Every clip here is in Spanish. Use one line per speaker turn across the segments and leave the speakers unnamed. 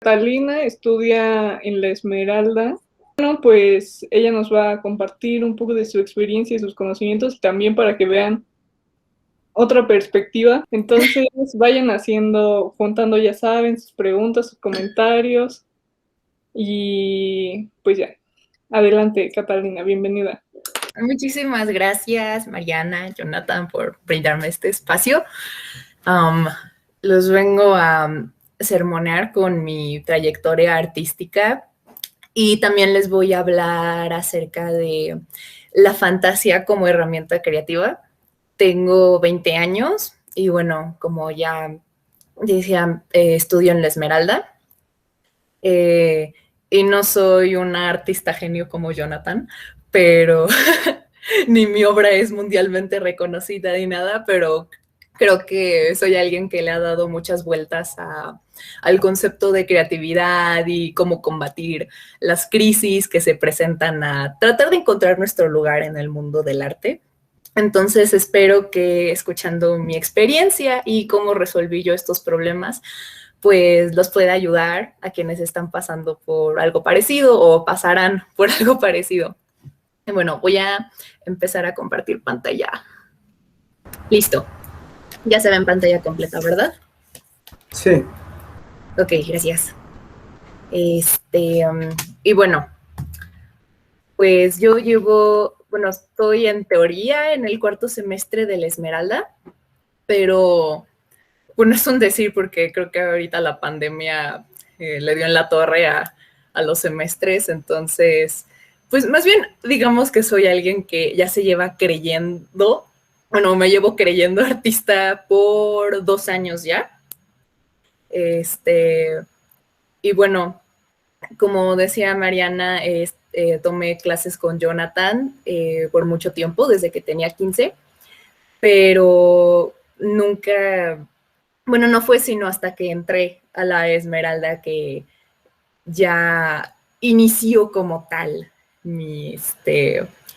Catalina estudia en la Esmeralda. Bueno, pues ella nos va a compartir un poco de su experiencia y sus conocimientos y también para que vean otra perspectiva. Entonces vayan haciendo, juntando, ya saben, sus preguntas, sus comentarios y pues ya. Adelante, Catalina, bienvenida.
Muchísimas gracias, Mariana, Jonathan, por brindarme este espacio. Um, los vengo a sermonear con mi trayectoria artística y también les voy a hablar acerca de la fantasía como herramienta creativa. Tengo 20 años y bueno, como ya decía, estudio en la Esmeralda. Y no soy una artista genio como Jonathan, pero ni mi obra es mundialmente reconocida ni nada, pero creo que soy alguien que le ha dado muchas vueltas al concepto de creatividad y cómo combatir las crisis que se presentan a tratar de encontrar nuestro lugar en el mundo del arte. Entonces espero que escuchando mi experiencia y cómo resolví yo estos problemas, pues los pueda ayudar a quienes están pasando por algo parecido o pasarán por algo parecido. Bueno, voy a empezar a compartir pantalla. Listo. Ya se ve en pantalla completa, ¿verdad?
Sí.
Ok, gracias. Y bueno, pues yo estoy en teoría en el cuarto semestre de la Esmeralda, pero bueno, es un decir porque creo que ahorita la pandemia le dio en la torre a los semestres, entonces, pues más bien digamos que soy alguien que ya se lleva creyendo, bueno, me llevo creyendo artista por 2 años ya. Y bueno, como decía Mariana, tomé clases con Jonathan por mucho tiempo, desde que tenía 15, pero nunca, bueno, no fue sino hasta que entré a la Esmeralda que ya inició como tal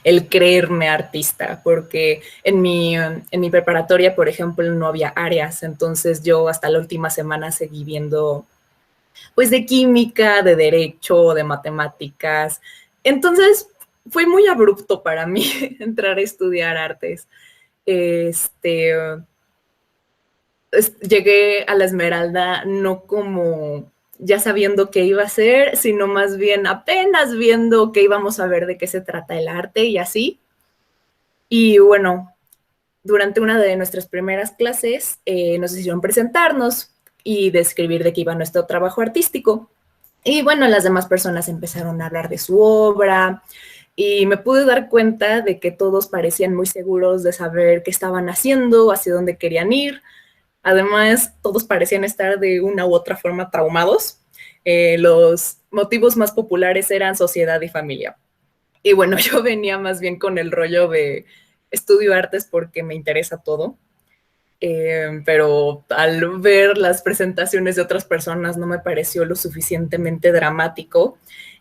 el creerme artista, porque en mi preparatoria, por ejemplo, no había áreas, entonces yo hasta la última semana seguí viendo pues de química, de derecho, de matemáticas. Entonces fue muy abrupto para mí entrar a estudiar artes. Llegué a la Esmeralda no como ya sabiendo qué iba a ser, sino más bien apenas viendo qué íbamos a ver, de qué se trata el arte y así. Y bueno, durante una de nuestras primeras clases nos hicieron presentarnos y describir de qué iba nuestro trabajo artístico. Y bueno, las demás personas empezaron a hablar de su obra y me pude dar cuenta de que todos parecían muy seguros de saber qué estaban haciendo, hacia dónde querían ir. Además, todos parecían estar de una u otra forma traumados. Los motivos más populares eran sociedad y familia. Y bueno, yo venía más bien con el rollo de estudio artes porque me interesa todo. Pero al ver las presentaciones de otras personas no me pareció lo suficientemente dramático.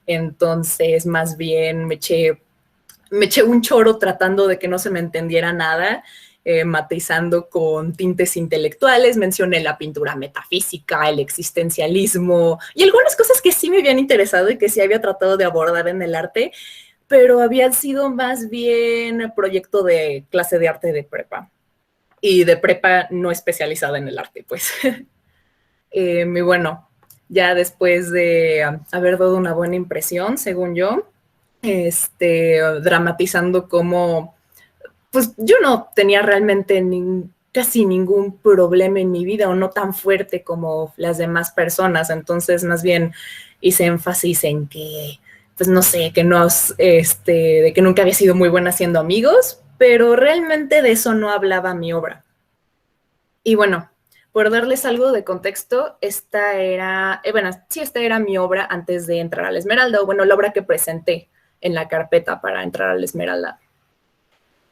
Entonces, más bien me eché un choro tratando de que no se me entendiera nada, matizando con tintes intelectuales, mencioné la pintura metafísica, el existencialismo y algunas cosas que sí me habían interesado y que sí había tratado de abordar en el arte, pero habían sido más bien proyecto de clase de arte de prepa y de prepa no especializada en el arte, pues. Y bueno, ya después de haber dado una buena impresión, según yo, dramatizando cómo, pues yo no tenía realmente casi ningún problema en mi vida o no tan fuerte como las demás personas, entonces más bien hice énfasis en que, pues no sé, de que nunca había sido muy buena haciendo amigos, pero realmente de eso no hablaba mi obra. Y bueno, por darles algo de contexto, esta era mi obra antes de entrar a la Esmeralda, o bueno, la obra que presenté en la carpeta para entrar a la Esmeralda.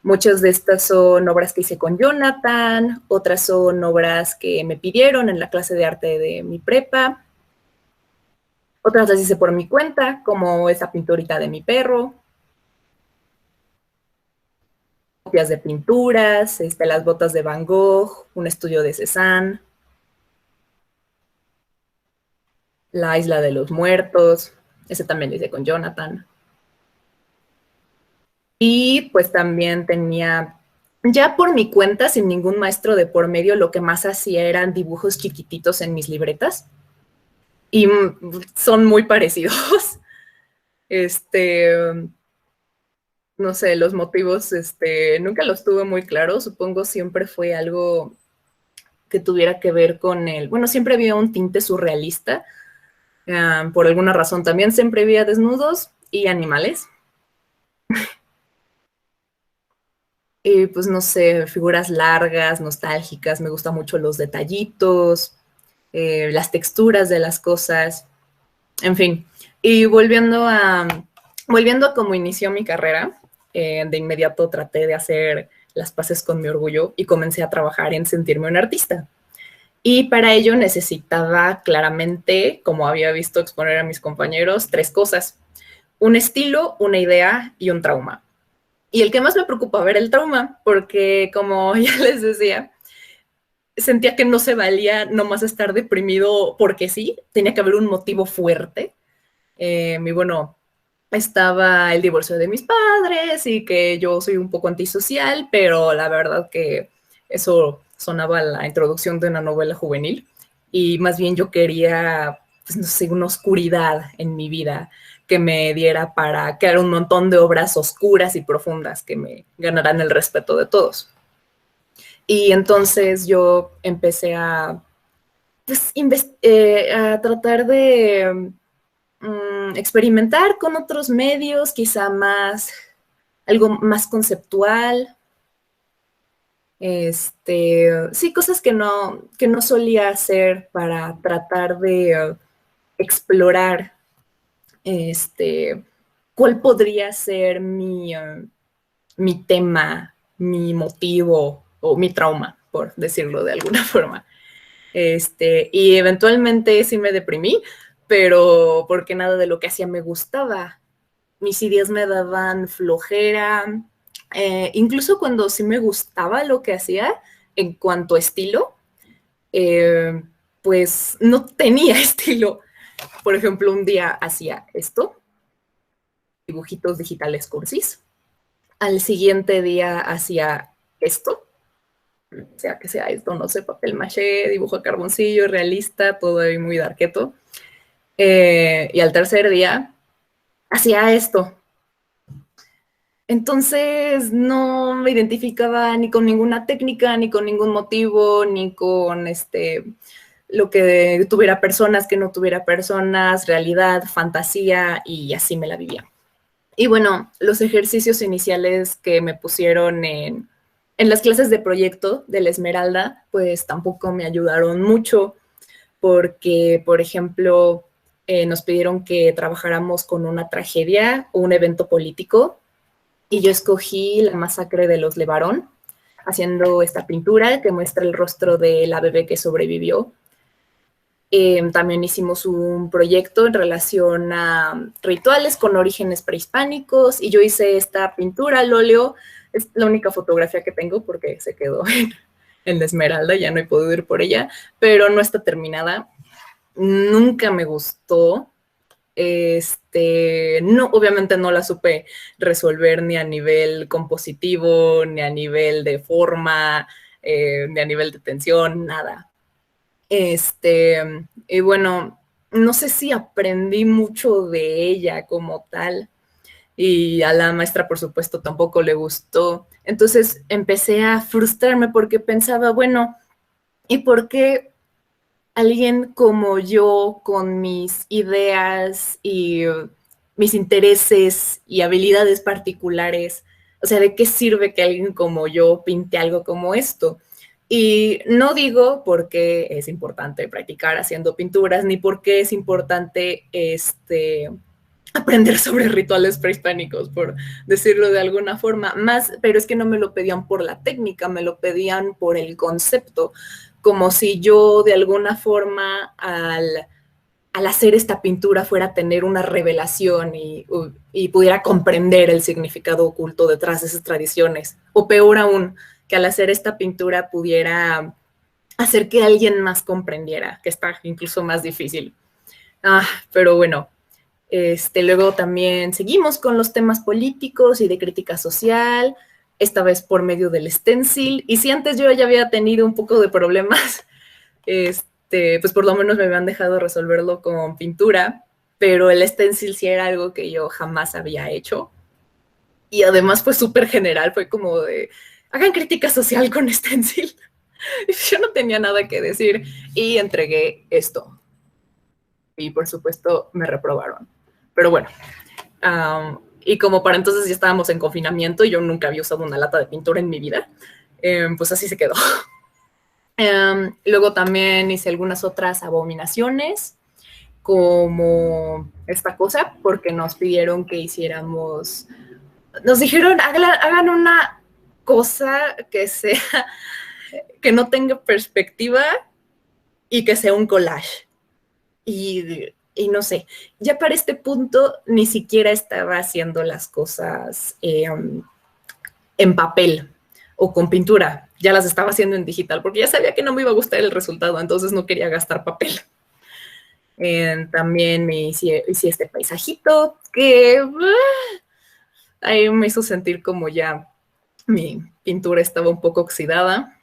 Muchas de estas son obras que hice con Jonathan, otras son obras que me pidieron en la clase de arte de mi prepa, otras las hice por mi cuenta, como esa pinturita de mi perro, copias de pinturas, las botas de Van Gogh, un estudio de Cézanne. La Isla de los Muertos, ese también lo hice con Jonathan. Y pues también tenía, ya por mi cuenta, sin ningún maestro de por medio, lo que más hacía eran dibujos chiquititos en mis libretas. Y son muy parecidos. No sé, los motivos, nunca los tuve muy claros. Supongo siempre fue algo que tuviera que ver con el, bueno, siempre había un tinte surrealista. Por alguna razón también siempre había desnudos y animales. Y pues no sé, figuras largas, nostálgicas, me gustan mucho los detallitos, las texturas de las cosas, en fin. Y volviendo a cómo inició mi carrera, de inmediato traté de hacer las paces con mi orgullo y comencé a trabajar en sentirme un artista. Y para ello necesitaba claramente, como había visto exponer a mis compañeros, tres cosas: un estilo, una idea y un trauma. Y el que más me preocupaba era el trauma, porque como ya les decía, sentía que no se valía nomás estar deprimido porque sí, tenía que haber un motivo fuerte. Y bueno, estaba el divorcio de mis padres y que yo soy un poco antisocial, pero la verdad que eso sonaba a la introducción de una novela juvenil y más bien yo quería, pues no sé, una oscuridad en mi vida que me diera para crear un montón de obras oscuras y profundas que me ganaran el respeto de todos. Y entonces yo empecé pues, a tratar de experimentar con otros medios, quizá algo más conceptual. Sí, cosas que no solía hacer para tratar de explorar cuál podría ser mi tema, mi motivo o mi trauma, por decirlo de alguna forma. Y eventualmente sí me deprimí, pero porque nada de lo que hacía me gustaba. Mis ideas me daban flojera, incluso cuando sí me gustaba lo que hacía en cuanto a estilo, pues no tenía estilo. Por ejemplo, un día hacía esto, dibujitos digitales cursis. Al siguiente día hacía esto, sea que sea esto, no sé, papel maché, dibujo a carboncillo, realista, todo ahí muy darketo. Y al tercer día hacía esto. Entonces no me identificaba ni con ninguna técnica, ni con ningún motivo, ni con lo que tuviera personas, que no tuviera personas, realidad, fantasía, y así me la vivía. Y bueno, los ejercicios iniciales que me pusieron en las clases de proyecto de la Esmeralda, pues tampoco me ayudaron mucho, porque, por ejemplo, nos pidieron que trabajáramos con una tragedia o un evento político, y yo escogí la masacre de los Levarón, haciendo esta pintura que muestra el rostro de la bebé que sobrevivió. También hicimos un proyecto en relación a rituales con orígenes prehispánicos y yo hice esta pintura al óleo. Es la única fotografía que tengo porque se quedó en la Esmeralda, ya no he podido ir por ella, pero no está terminada. Nunca me gustó. No, obviamente no la supe resolver ni a nivel compositivo, ni a nivel de forma, ni a nivel de tensión, nada. Y bueno, no sé si aprendí mucho de ella como tal, y a la maestra, por supuesto, tampoco le gustó. Entonces empecé a frustrarme porque pensaba, bueno, ¿y por qué alguien como yo, con mis ideas y mis intereses y habilidades particulares, o sea, ¿de qué sirve que alguien como yo pinte algo como esto? Y no digo por qué es importante practicar haciendo pinturas, ni por qué es importante aprender sobre rituales prehispánicos, por decirlo de alguna forma, más, pero es que no me lo pedían por la técnica, me lo pedían por el concepto, como si yo de alguna forma al hacer esta pintura fuera a tener una revelación y pudiera comprender el significado oculto detrás de esas tradiciones, o peor aún, que al hacer esta pintura pudiera hacer que alguien más comprendiera, que está incluso más difícil. Pero bueno, luego también seguimos con los temas políticos y de crítica social, esta vez por medio del stencil. Y si antes yo ya había tenido un poco de problemas, pues por lo menos me habían dejado resolverlo con pintura, pero el stencil sí era algo que yo jamás había hecho. Y además fue súper general, fue como de, hagan crítica social con stencil. Yo no tenía nada que decir y entregué esto. Y por supuesto me reprobaron. Pero bueno, y como para entonces ya estábamos en confinamiento y yo nunca había usado una lata de pintura en mi vida, pues así se quedó. Luego también hice algunas otras abominaciones, como esta cosa, porque nos pidieron que hiciéramos, nos dijeron, hagan una cosa que sea, que no tenga perspectiva y que sea un collage. Y no sé, ya para este punto ni siquiera estaba haciendo las cosas en papel o con pintura, ya las estaba haciendo en digital, porque ya sabía que no me iba a gustar el resultado, entonces no quería gastar papel. También me hice este paisajito que ahí me hizo sentir como ya mi pintura estaba un poco oxidada.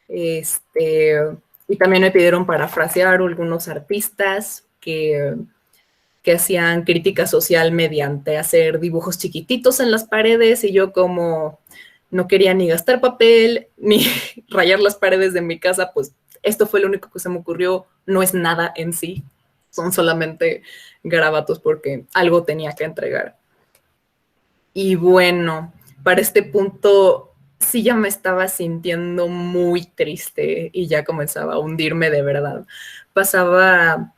Y también me pidieron parafrasear algunos artistas que hacían crítica social mediante hacer dibujos chiquititos en las paredes, y yo como no quería ni gastar papel, ni rayar las paredes de mi casa, pues esto fue lo único que se me ocurrió, no es nada en sí, son solamente garabatos porque algo tenía que entregar. Y bueno, para este punto sí ya me estaba sintiendo muy triste y ya comenzaba a hundirme de verdad. Pasaba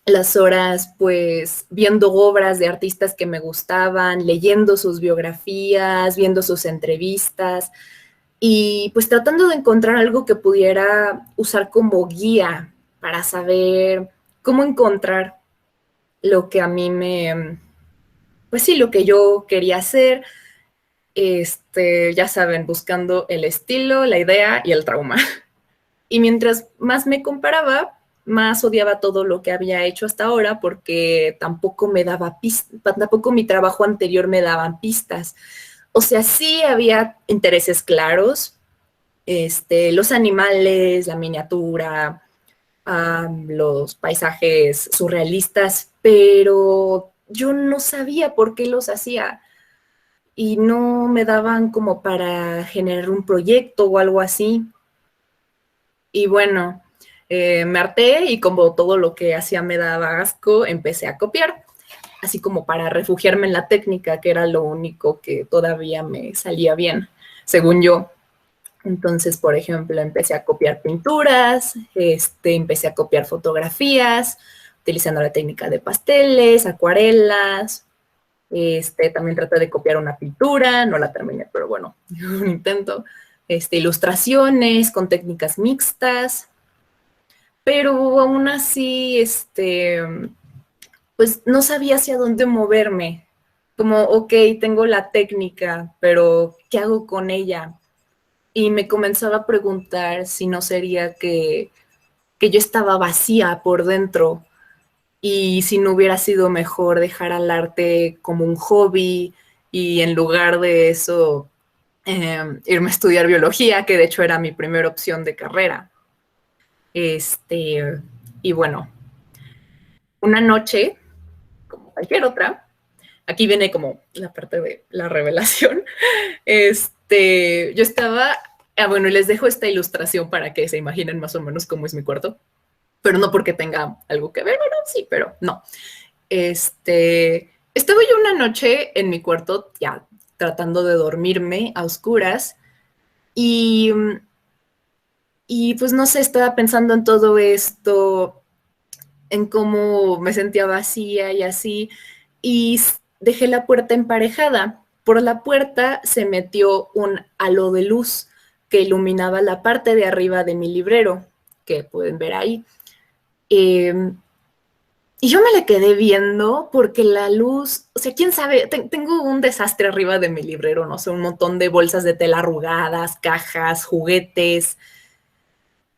las horas pues viendo obras de artistas que me gustaban, leyendo sus biografías, viendo sus entrevistas y pues tratando de encontrar algo que pudiera usar como guía para saber cómo encontrar lo que a mí pues sí, lo que yo quería hacer. Ya saben, buscando el estilo, la idea y el trauma. Y mientras más me comparaba, más odiaba todo lo que había hecho hasta ahora, porque tampoco me daba pistas, tampoco mi trabajo anterior me daban pistas. O sea, sí había intereses claros, los animales, la miniatura, los paisajes surrealistas, pero yo no sabía por qué los hacía y no me daban como para generar un proyecto o algo así. Y bueno, me harté y como todo lo que hacía me daba asco, empecé a copiar, así como para refugiarme en la técnica, que era lo único que todavía me salía bien, según yo. Entonces, por ejemplo, empecé a copiar pinturas, empecé a copiar fotografías, utilizando la técnica de pasteles, acuarelas. También traté de copiar una pintura, no la terminé, pero bueno, un intento. Ilustraciones con técnicas mixtas, pero aún así, pues no sabía hacia dónde moverme. Como, ok, tengo la técnica, pero ¿qué hago con ella? Y me comenzaba a preguntar si no sería que yo estaba vacía por dentro y si no hubiera sido mejor dejar al arte como un hobby y en lugar de eso irme a estudiar biología, que de hecho era mi primera opción de carrera. Y bueno, una noche, como cualquier otra, aquí viene como la parte de la revelación, yo estaba, bueno, les dejo esta ilustración para que se imaginen más o menos cómo es mi cuarto, pero no porque tenga algo que ver, bueno, sí, pero no. Estaba yo una noche en mi cuarto ya tratando de dormirme a oscuras y pues no sé, estaba pensando en todo esto, en cómo me sentía vacía y así, y dejé la puerta emparejada. Por la puerta se metió un halo de luz que iluminaba la parte de arriba de mi librero, que pueden ver ahí. Y yo me la quedé viendo porque la luz, o sea, quién sabe, tengo un desastre arriba de mi librero, no sé, un montón de bolsas de tela arrugadas, cajas, juguetes,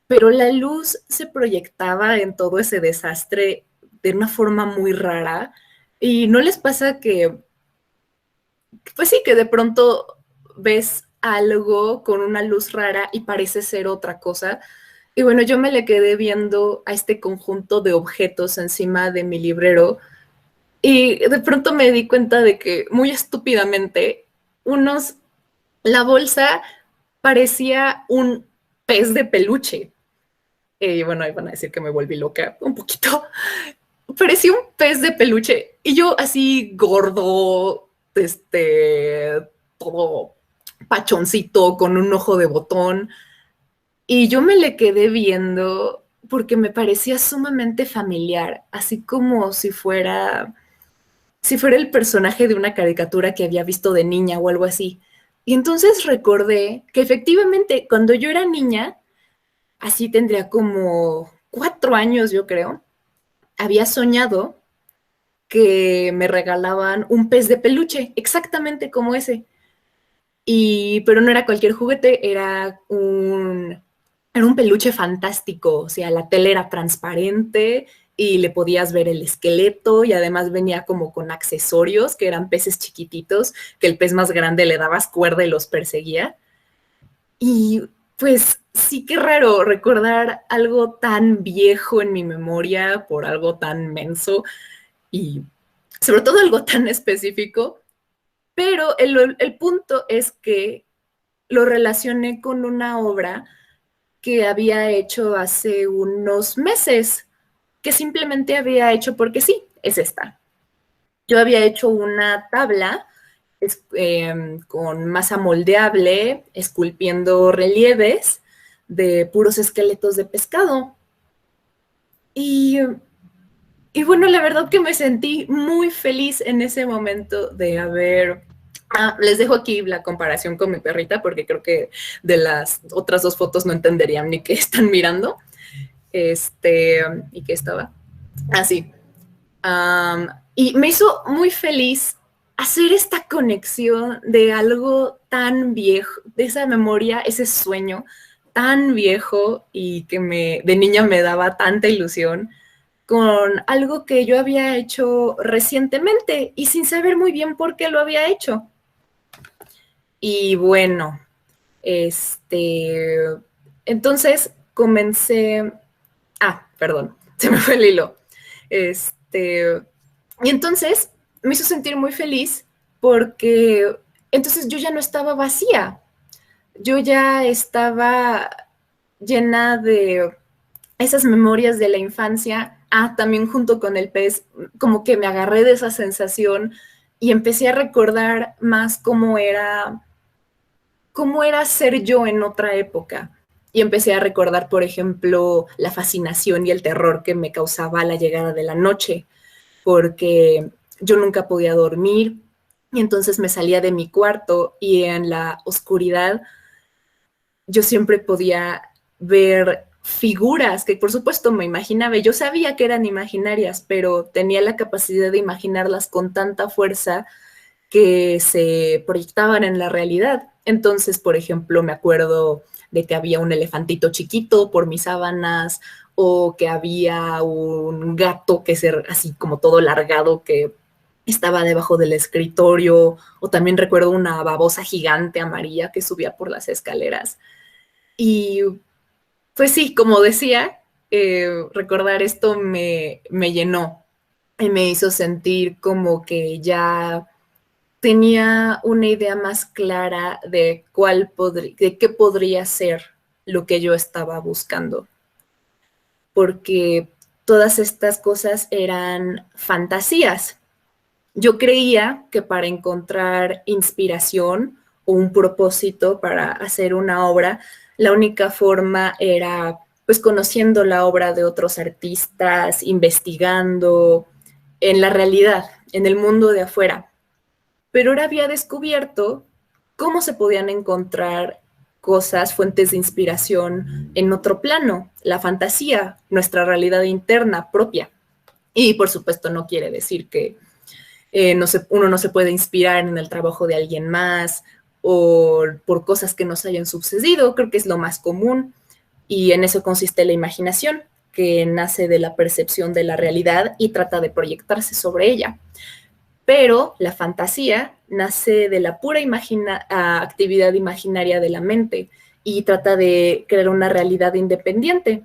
pero la luz se proyectaba en todo ese desastre de una forma muy rara. ¿Y no les pasa que, pues sí, que de pronto ves algo con una luz rara y parece ser otra cosa? Y bueno, yo me le quedé viendo a este conjunto de objetos encima de mi librero y de pronto me di cuenta de que, muy estúpidamente, la bolsa parecía un pez de peluche. Y bueno, ahí van a decir que me volví loca un poquito. Parecía un pez de peluche. Y yo así gordo, todo pachoncito, con un ojo de botón. Y yo me le quedé viendo porque me parecía sumamente familiar, así como si fuera el personaje de una caricatura que había visto de niña o algo así. Y entonces recordé que efectivamente cuando yo era niña, así tendría como 4 años yo creo, había soñado que me regalaban un pez de peluche, exactamente como ese. Pero no era cualquier juguete, era un peluche fantástico, o sea, la tela era transparente y le podías ver el esqueleto y además venía como con accesorios que eran peces chiquititos, que el pez más grande le dabas cuerda y los perseguía. Y pues sí que raro recordar algo tan viejo en mi memoria por algo tan menso y sobre todo algo tan específico, pero el punto es que lo relacioné con una obra que había hecho hace unos meses, que simplemente había hecho porque sí, es esta. Yo había hecho una tabla con masa moldeable, esculpiendo relieves de puros esqueletos de pescado. Y, y bueno, la verdad que me sentí muy feliz en ese momento de haber... les dejo aquí la comparación con mi perrita porque creo que de las otras 2 fotos no entenderían ni qué están mirando. ¿Y qué estaba? Así. Y me hizo muy feliz hacer esta conexión de algo tan viejo, de esa memoria, ese sueño tan viejo y que de niña me daba tanta ilusión, con algo que yo había hecho recientemente y sin saber muy bien por qué lo había hecho. Y bueno, entonces comencé, perdón, se me fue el hilo. Y entonces me hizo sentir muy feliz porque entonces yo ya no estaba vacía, yo ya estaba llena de esas memorias de la infancia. También junto con el pez, como que me agarré de esa sensación y empecé a recordar más cómo era ser yo en otra época. Y empecé a recordar, por ejemplo, la fascinación y el terror que me causaba la llegada de la noche, porque yo nunca podía dormir y entonces me salía de mi cuarto y en la oscuridad yo siempre podía ver figuras que por supuesto me imaginaba. Yo sabía que eran imaginarias, pero tenía la capacidad de imaginarlas con tanta fuerza que se proyectaban en la realidad. Entonces, por ejemplo, me acuerdo de que había un elefantito chiquito por mis sábanas o que había un gato así como todo largado que estaba debajo del escritorio, o también recuerdo una babosa gigante amarilla que subía por las escaleras. Y pues sí, como decía, recordar esto me llenó y me hizo sentir como que ya tenía una idea más clara de de qué podría ser lo que yo estaba buscando. Porque todas estas cosas eran fantasías. Yo creía que para encontrar inspiración o un propósito para hacer una obra, la única forma era pues conociendo la obra de otros artistas, investigando en la realidad, en el mundo de afuera. Pero ahora había descubierto cómo se podían encontrar cosas, fuentes de inspiración en otro plano, la fantasía, nuestra realidad interna propia. Y por supuesto no quiere decir que uno no se puede inspirar en el trabajo de alguien más o por cosas que nos hayan sucedido, creo que es lo más común y en eso consiste la imaginación. que nace de la percepción de la realidad y trata de proyectarse sobre ella. Pero la fantasía nace de la pura actividad imaginaria de la mente y trata de crear una realidad independiente.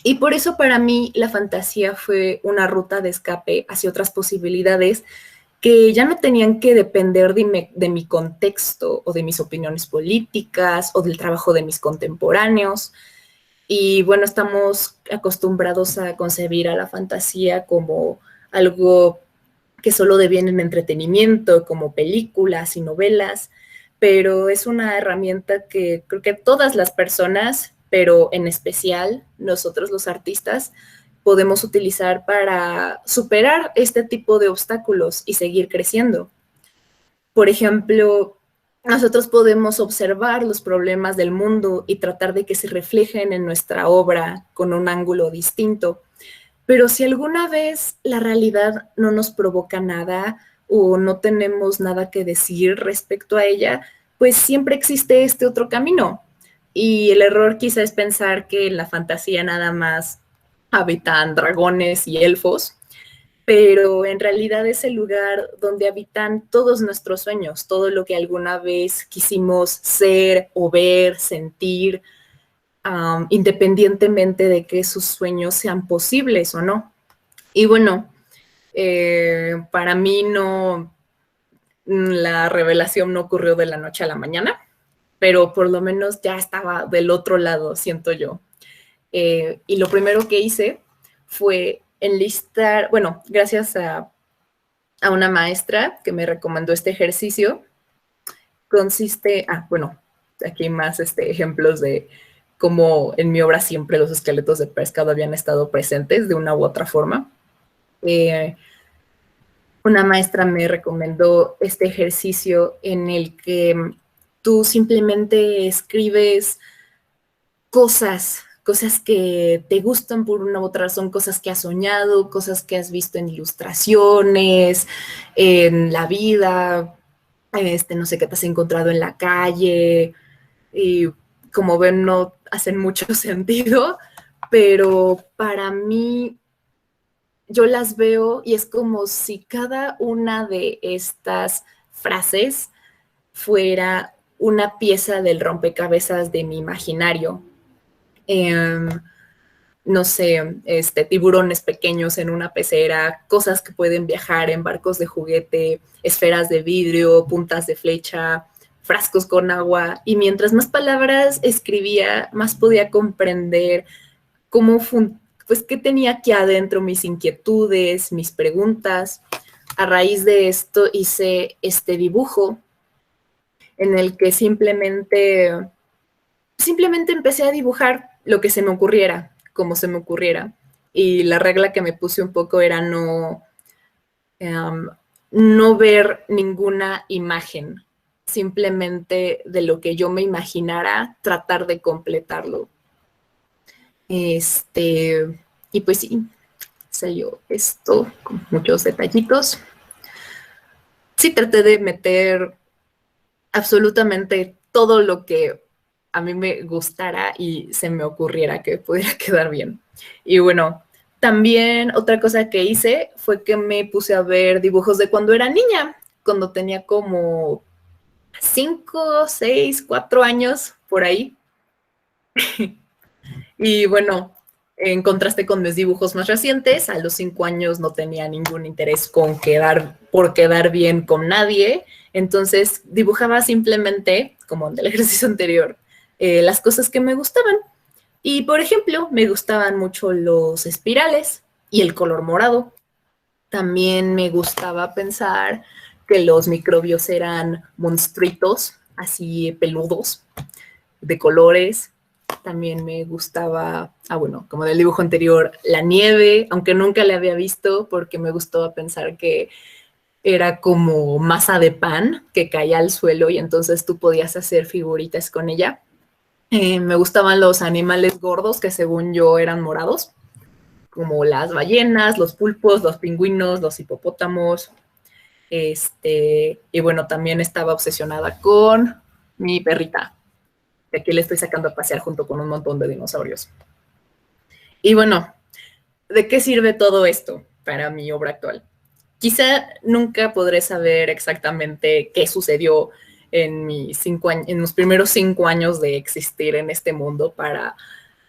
Y por eso para mí la fantasía fue una ruta de escape hacia otras posibilidades que ya no tenían que depender de mi contexto o de mis opiniones políticas o del trabajo de mis contemporáneos. Y bueno, estamos acostumbrados a concebir a la fantasía como algo que solo deviene en entretenimiento, como películas y novelas, pero es una herramienta que creo que todas las personas, pero en especial nosotros los artistas, podemos utilizar para superar este tipo de obstáculos y seguir creciendo. Por ejemplo, nosotros podemos observar los problemas del mundo y tratar de que se reflejen en nuestra obra con un ángulo distinto. Pero si alguna vez la realidad no nos provoca nada o no tenemos nada que decir respecto a ella, pues siempre existe este otro camino. Y el error quizá es pensar que en la fantasía nada más habitan dragones y elfos, pero en realidad es el lugar donde habitan todos nuestros sueños, todo lo que alguna vez quisimos ser o ver, sentir, independientemente de que sus sueños sean posibles o no. Y bueno, para mí la revelación no ocurrió de la noche a la mañana, pero por lo menos ya estaba del otro lado, siento yo. Y lo primero que hice fue enlistar, bueno, gracias a una maestra que me recomendó este ejercicio, consiste, bueno, aquí hay más ejemplos de cómo en mi obra siempre los esqueletos de pescado habían estado presentes de una u otra forma. Una maestra me recomendó este ejercicio en el que tú simplemente escribes cosas que te gustan por una u otra razón, cosas que has soñado, cosas que has visto en ilustraciones, en la vida, no sé, qué te has encontrado en la calle, y como ven no hacen mucho sentido, pero para mí yo las veo y es como si cada una de estas frases fuera una pieza del rompecabezas de mi imaginario. No sé, tiburones pequeños en una pecera, cosas que pueden viajar en barcos de juguete, esferas de vidrio, puntas de flecha, frascos con agua. Y mientras más palabras escribía, más podía comprender cómo, pues, qué tenía aquí adentro, mis inquietudes, mis preguntas. A raíz de esto hice este dibujo en el que simplemente empecé a dibujar lo que se me ocurriera, como se me ocurriera. Y la regla que me puse un poco era no ver ninguna imagen, simplemente de lo que yo me imaginara, tratar de completarlo. Y pues sí, salió esto con muchos detallitos. Sí, traté de meter absolutamente todo lo que a mí me gustara y se me ocurriera que pudiera quedar bien. Y bueno, también otra cosa que hice fue que me puse a ver dibujos de cuando era niña, cuando tenía como 5, 6, 4 años, por ahí. Y bueno, en contraste con mis dibujos más recientes, a los 5 años no tenía ningún interés por quedar bien con nadie, entonces dibujaba simplemente, como en el ejercicio anterior, las cosas que me gustaban. Y, por ejemplo, me gustaban mucho los espirales y el color morado. También me gustaba pensar que los microbios eran monstruitos, así peludos, de colores. También me gustaba, bueno, como del dibujo anterior, la nieve, aunque nunca la había visto porque me gustaba pensar que era como masa de pan que caía al suelo y entonces tú podías hacer figuritas con ella. Me gustaban los animales gordos que según yo eran morados, como las ballenas, los pulpos, los pingüinos, los hipopótamos. Y bueno, también estaba obsesionada con mi perrita, que aquí le estoy sacando a pasear junto con un montón de dinosaurios. Y bueno, ¿de qué sirve todo esto para mi obra actual? Quizá nunca podré saber exactamente qué sucedió en los primeros 5 años de existir en este mundo para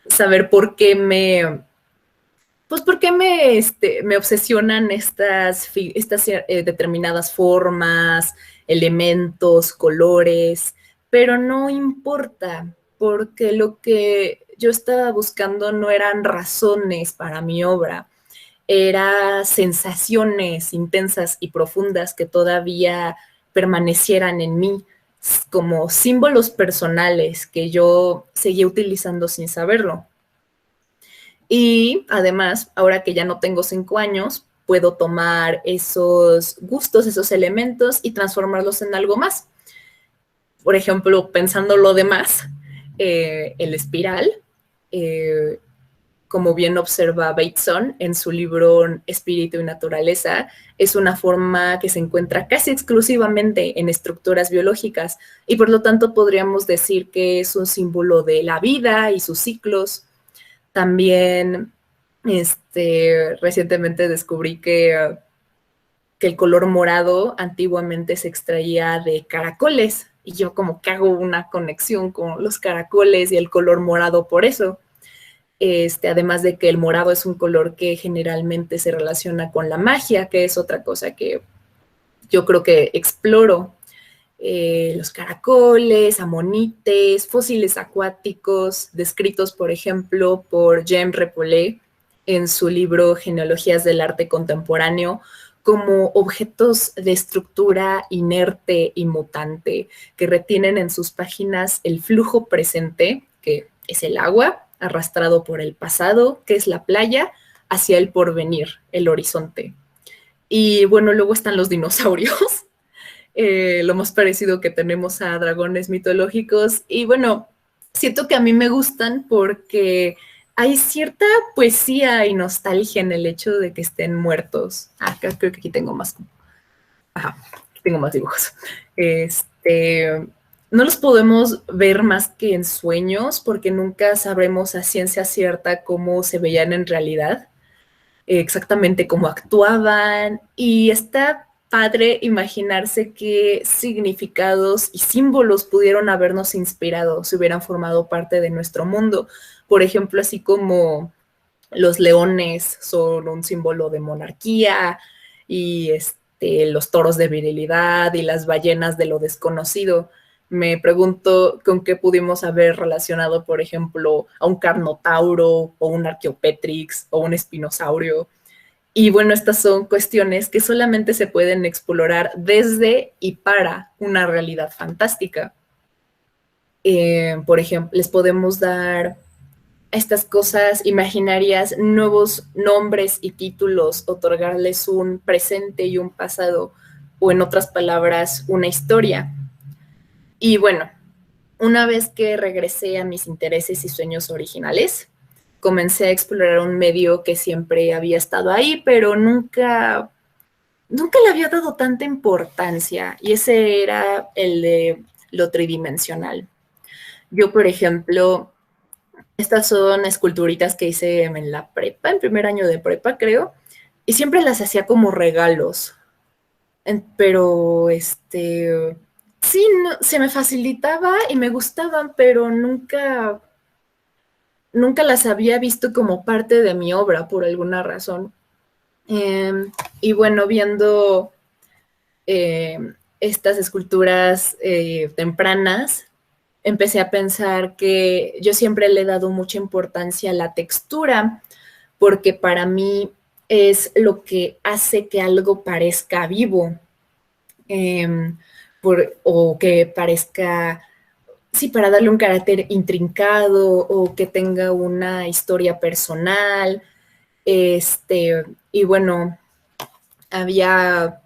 saber por qué me obsesionan estas determinadas formas, elementos, colores, pero no importa, porque lo que yo estaba buscando no eran razones para mi obra, eran sensaciones intensas y profundas que todavía permanecieran en mí como símbolos personales que yo seguía utilizando sin saberlo. Y además, ahora que ya no tengo 5 años, puedo tomar esos gustos, esos elementos y transformarlos en algo más. Por ejemplo, pensando lo demás, el espiral, eh, como bien observa Bateson en su libro Espíritu y Naturaleza, es una forma que se encuentra casi exclusivamente en estructuras biológicas y por lo tanto podríamos decir que es un símbolo de la vida y sus ciclos. También recientemente descubrí que el color morado antiguamente se extraía de caracoles y yo como que hago una conexión con los caracoles y el color morado por eso. Además de que el morado es un color que generalmente se relaciona con la magia, que es otra cosa que yo creo que exploro. Los caracoles, amonites, fósiles acuáticos, descritos, por ejemplo, por Jean Repollet en su libro Genealogías del Arte Contemporáneo, como objetos de estructura inerte y mutante, que retienen en sus páginas el flujo presente, que es el agua, arrastrado por el pasado, que es la playa, hacia el porvenir, el horizonte. Y bueno, luego están los dinosaurios, lo más parecido que tenemos a dragones mitológicos. Y bueno, siento que a mí me gustan porque hay cierta poesía y nostalgia en el hecho de que estén muertos. Creo que aquí tengo más. Ajá, aquí tengo más dibujos. No los podemos ver más que en sueños porque nunca sabremos a ciencia cierta cómo se veían en realidad, exactamente cómo actuaban, y está padre imaginarse qué significados y símbolos pudieron habernos inspirado si hubieran formado parte de nuestro mundo. Por ejemplo, así como los leones son un símbolo de monarquía y los toros de virilidad y las ballenas de lo desconocido. Me pregunto con qué pudimos haber relacionado, por ejemplo, a un carnotauro o un arqueopétrix o un espinosaurio. Y bueno, estas son cuestiones que solamente se pueden explorar desde y para una realidad fantástica. Por ejemplo, les podemos dar a estas cosas imaginarias nuevos nombres y títulos, otorgarles un presente y un pasado, o en otras palabras, una historia. Y bueno, una vez que regresé a mis intereses y sueños originales, comencé a explorar un medio que siempre había estado ahí, pero nunca le había dado tanta importancia, y ese era el de lo tridimensional. Yo, por ejemplo, estas son esculturitas que hice en la prepa, en primer año de prepa, creo, y siempre las hacía como regalos. Pero, sí, no, se me facilitaba y me gustaban, pero nunca las había visto como parte de mi obra por alguna razón. Y bueno, viendo estas esculturas tempranas, empecé a pensar que yo siempre le he dado mucha importancia a la textura, porque para mí es lo que hace que algo parezca vivo, o que parezca, sí, para darle un carácter intrincado o que tenga una historia personal. Y bueno,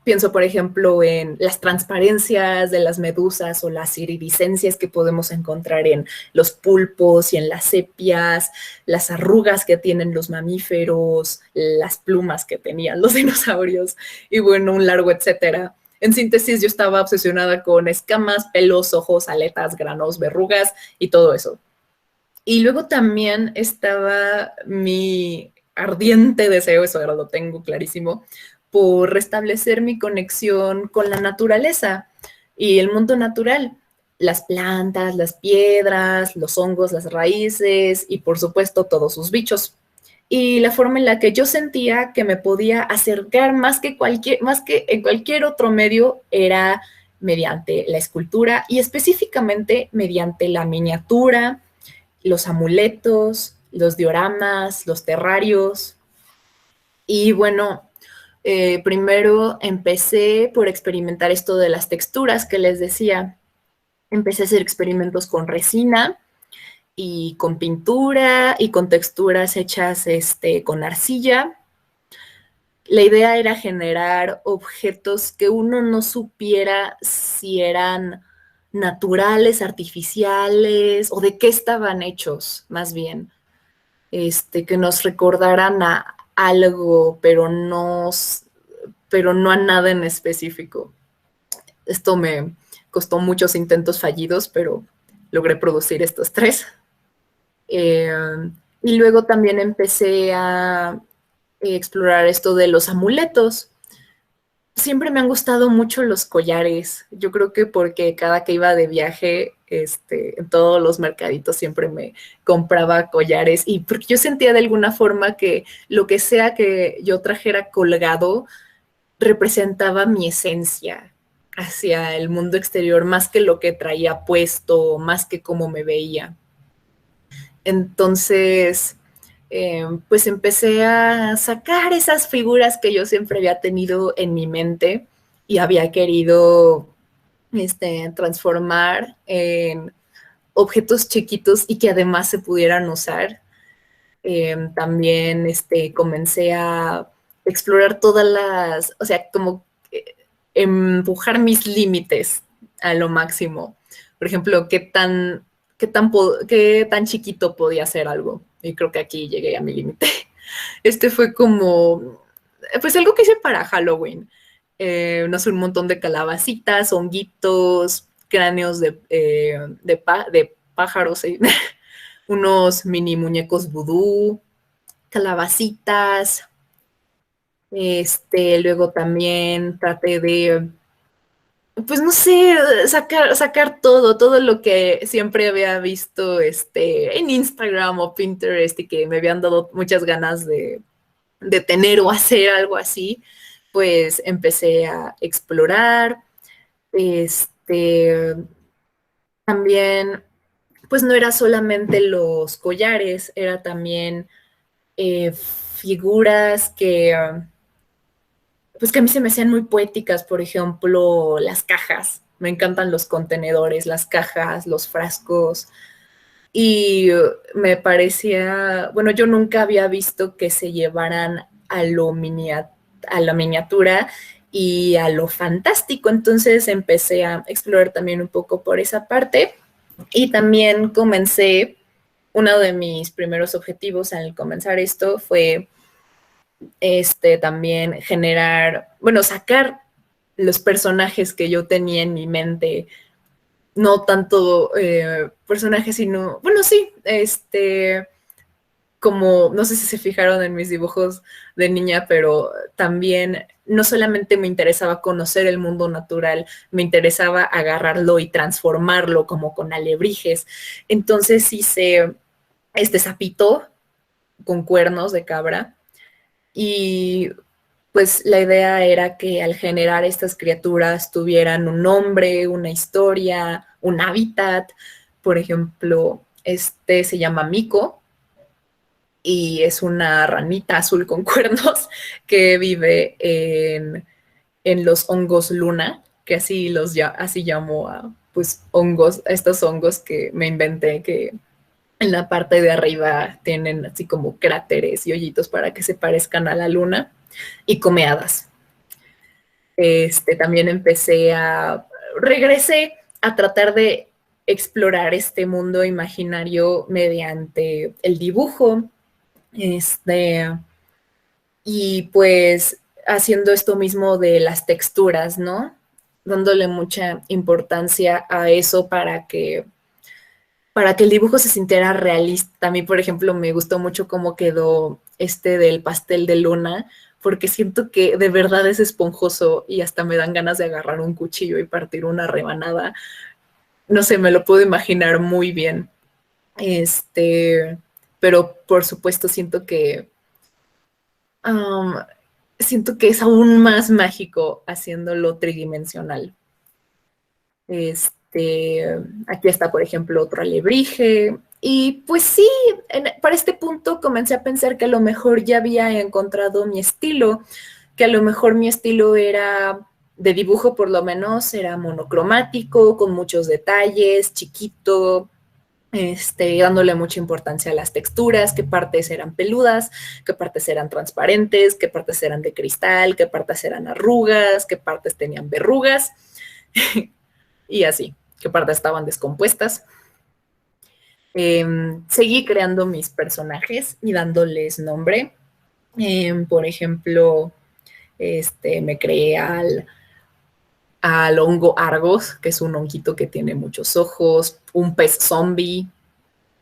pienso por ejemplo en las transparencias de las medusas o las iridiscencias que podemos encontrar en los pulpos y en las sepias, las arrugas que tienen los mamíferos, las plumas que tenían los dinosaurios y bueno, un largo etcétera. En síntesis, yo estaba obsesionada con escamas, pelos, ojos, aletas, granos, verrugas y todo eso. Y luego también estaba mi ardiente deseo, eso ahora lo tengo clarísimo, por restablecer mi conexión con la naturaleza y el mundo natural. Las plantas, las piedras, los hongos, las raíces y por supuesto todos sus bichos. Y la forma en la que yo sentía que me podía acercar más que en cualquier otro medio era mediante la escultura y específicamente mediante la miniatura, los amuletos, los dioramas, los terrarios. Y bueno, primero empecé por experimentar esto de las texturas que les decía. Empecé a hacer experimentos con resina y con pintura y con texturas hechas con arcilla. La idea era generar objetos que uno no supiera si eran naturales, artificiales o de qué estaban hechos, más bien. Que nos recordaran a algo, pero no a nada en específico. Esto me costó muchos intentos fallidos, pero logré producir estos 3. Y luego también empecé a explorar esto de los amuletos. Siempre me han gustado mucho los collares. Yo creo que porque cada que iba de viaje, en todos los mercaditos siempre me compraba collares y porque yo sentía de alguna forma que lo que sea que yo trajera colgado representaba mi esencia hacia el mundo exterior, más que lo que traía puesto, más que cómo me veía. Entonces, pues empecé a sacar esas figuras que yo siempre había tenido en mi mente y había querido transformar en objetos chiquitos y que además se pudieran usar. También comencé a explorar todas las, o sea, como empujar mis límites a lo máximo. Por ejemplo, qué tan chiquito podía ser algo. Y creo que aquí llegué a mi límite. Fue como, pues algo que hice para Halloween. No sé, un montón de calabacitas, honguitos, cráneos de pájaros, unos mini muñecos vudú, calabacitas. Luego también traté de, pues no sé, sacar todo lo que siempre había visto en Instagram o Pinterest y que me habían dado muchas ganas de tener o hacer algo así, pues empecé a explorar. También, pues no era solamente los collares, era también figuras pues que a mí se me hacían muy poéticas, por ejemplo, las cajas. Me encantan los contenedores, las cajas, los frascos. Y me parecía, bueno, yo nunca había visto que se llevaran a la miniatura y a lo fantástico. Entonces empecé a explorar también un poco por esa parte. Y también comencé, uno de mis primeros objetivos al comenzar esto fue también sacar los personajes que yo tenía en mi mente, no tanto personajes, sino, bueno, sí, como, no sé si se fijaron en mis dibujos de niña, pero también no solamente me interesaba conocer el mundo natural, me interesaba agarrarlo y transformarlo como con alebrijes. Entonces hice este sapito con cuernos de cabra y pues la idea era que al generar estas criaturas tuvieran un nombre, una historia, un hábitat. Por ejemplo, se llama Miko y es una ranita azul con cuernos que vive en los hongos luna, que así llamo a pues hongos, a estos hongos que me inventé, que en la parte de arriba tienen así como cráteres y hoyitos para que se parezcan a la luna, y come hadas. También regresé a tratar de explorar este mundo imaginario mediante el dibujo, y pues haciendo esto mismo de las texturas, ¿no? Dándole mucha importancia a eso para que para que el dibujo se sintiera realista. A mí, por ejemplo, me gustó mucho cómo quedó este del pastel de luna, porque siento que de verdad es esponjoso y hasta me dan ganas de agarrar un cuchillo y partir una rebanada. No sé, me lo puedo imaginar muy bien. Este, pero por supuesto um, siento que es aún más mágico haciéndolo tridimensional. Aquí está, por ejemplo, otro alebrije. Y pues sí, para este punto comencé a pensar que a lo mejor ya había encontrado mi estilo, que a lo mejor mi estilo era de dibujo, por lo menos era monocromático, con muchos detalles, chiquito, dándole mucha importancia a las texturas, qué partes eran peludas, qué partes eran transparentes, qué partes eran de cristal, qué partes eran arrugas, qué partes tenían verrugas y así, qué partes estaban descompuestas. Seguí creando mis personajes y dándoles nombre. Por ejemplo, me creé al hongo Argos, que es un honguito que tiene muchos ojos, un pez zombie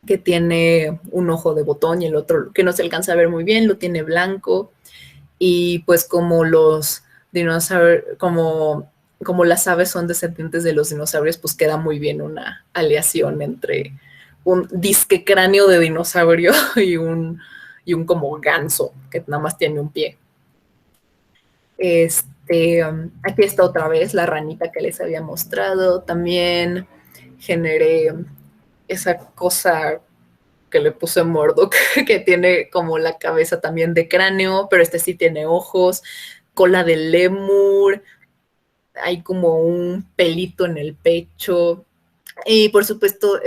que tiene un ojo de botón y el otro que no se alcanza a ver muy bien, lo tiene blanco. Y pues como los dinosaurios, como las aves son descendientes de los dinosaurios, pues queda muy bien una aleación entre un disque cráneo de dinosaurio y un como ganso, que nada más tiene un pie. Aquí está otra vez la ranita que les había mostrado. También generé esa cosa que le puse Murdoch, que tiene como la cabeza también de cráneo, pero sí tiene ojos, cola de lémur, hay como un pelito en el pecho. Y por supuesto,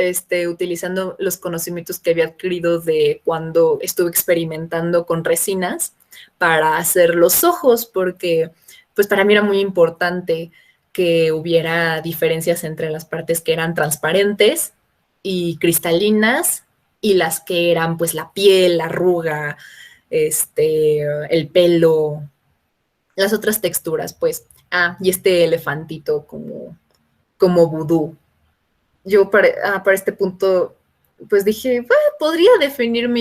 utilizando los conocimientos que había adquirido de cuando estuve experimentando con resinas para hacer los ojos, porque pues para mí era muy importante que hubiera diferencias entre las partes que eran transparentes y cristalinas y las que eran pues la piel, la arruga, el pelo, las otras texturas, pues. Y este elefantito como vudú. Yo para este punto, pues dije, bueno, podría definir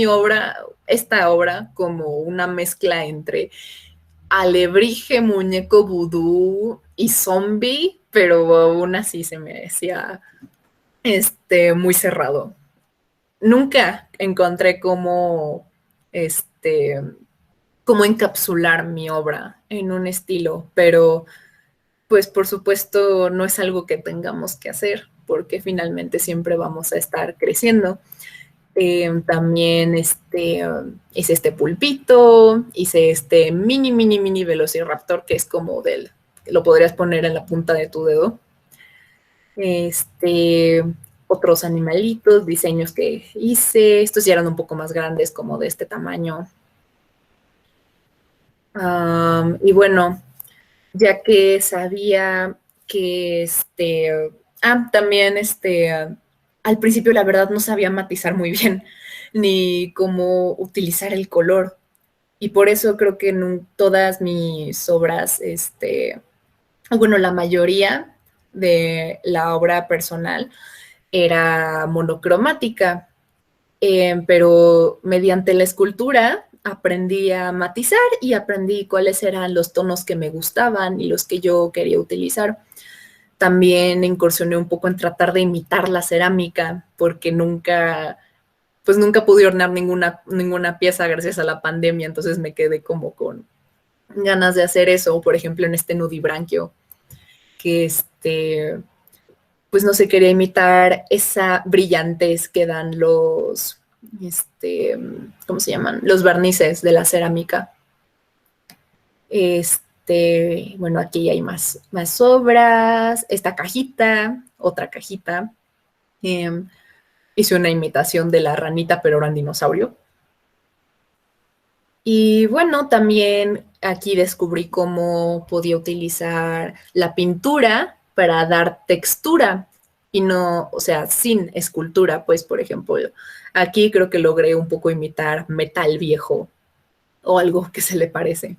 esta obra, como una mezcla entre alebrije, muñeco vudú y zombie, pero aún así se me decía muy cerrado. Nunca encontré cómo encapsular mi obra en un estilo, pero pues por supuesto no es algo que tengamos que hacer, porque finalmente siempre vamos a estar creciendo. También hice este pulpito, hice este mini velociraptor, que es como lo podrías poner en la punta de tu dedo. Otros animalitos, diseños que hice, estos ya eran un poco más grandes, como de este tamaño. Y bueno, ya que sabía que también al principio la verdad no sabía matizar muy bien ni cómo utilizar el color. Y por eso creo que en todas mis obras, bueno, la mayoría de la obra personal era monocromática, pero mediante la escultura aprendí a matizar y aprendí cuáles eran los tonos que me gustaban y los que yo quería utilizar. También incursioné un poco en tratar de imitar la cerámica, porque nunca pude hornear ninguna pieza gracias a la pandemia, entonces me quedé como con ganas de hacer eso, por ejemplo, en este nudibranquio, que pues no sé, quería imitar esa brillantez que dan ¿cómo se llaman? Los barnices de la cerámica. Bueno, aquí hay más obras. Esta cajita, otra cajita. Hice una imitación de la ranita, pero ahora en dinosaurio. Y bueno, también aquí descubrí cómo podía utilizar la pintura para dar textura y no, o sea, sin escultura, pues, por ejemplo, aquí creo que logré un poco imitar metal viejo o algo que se le parece.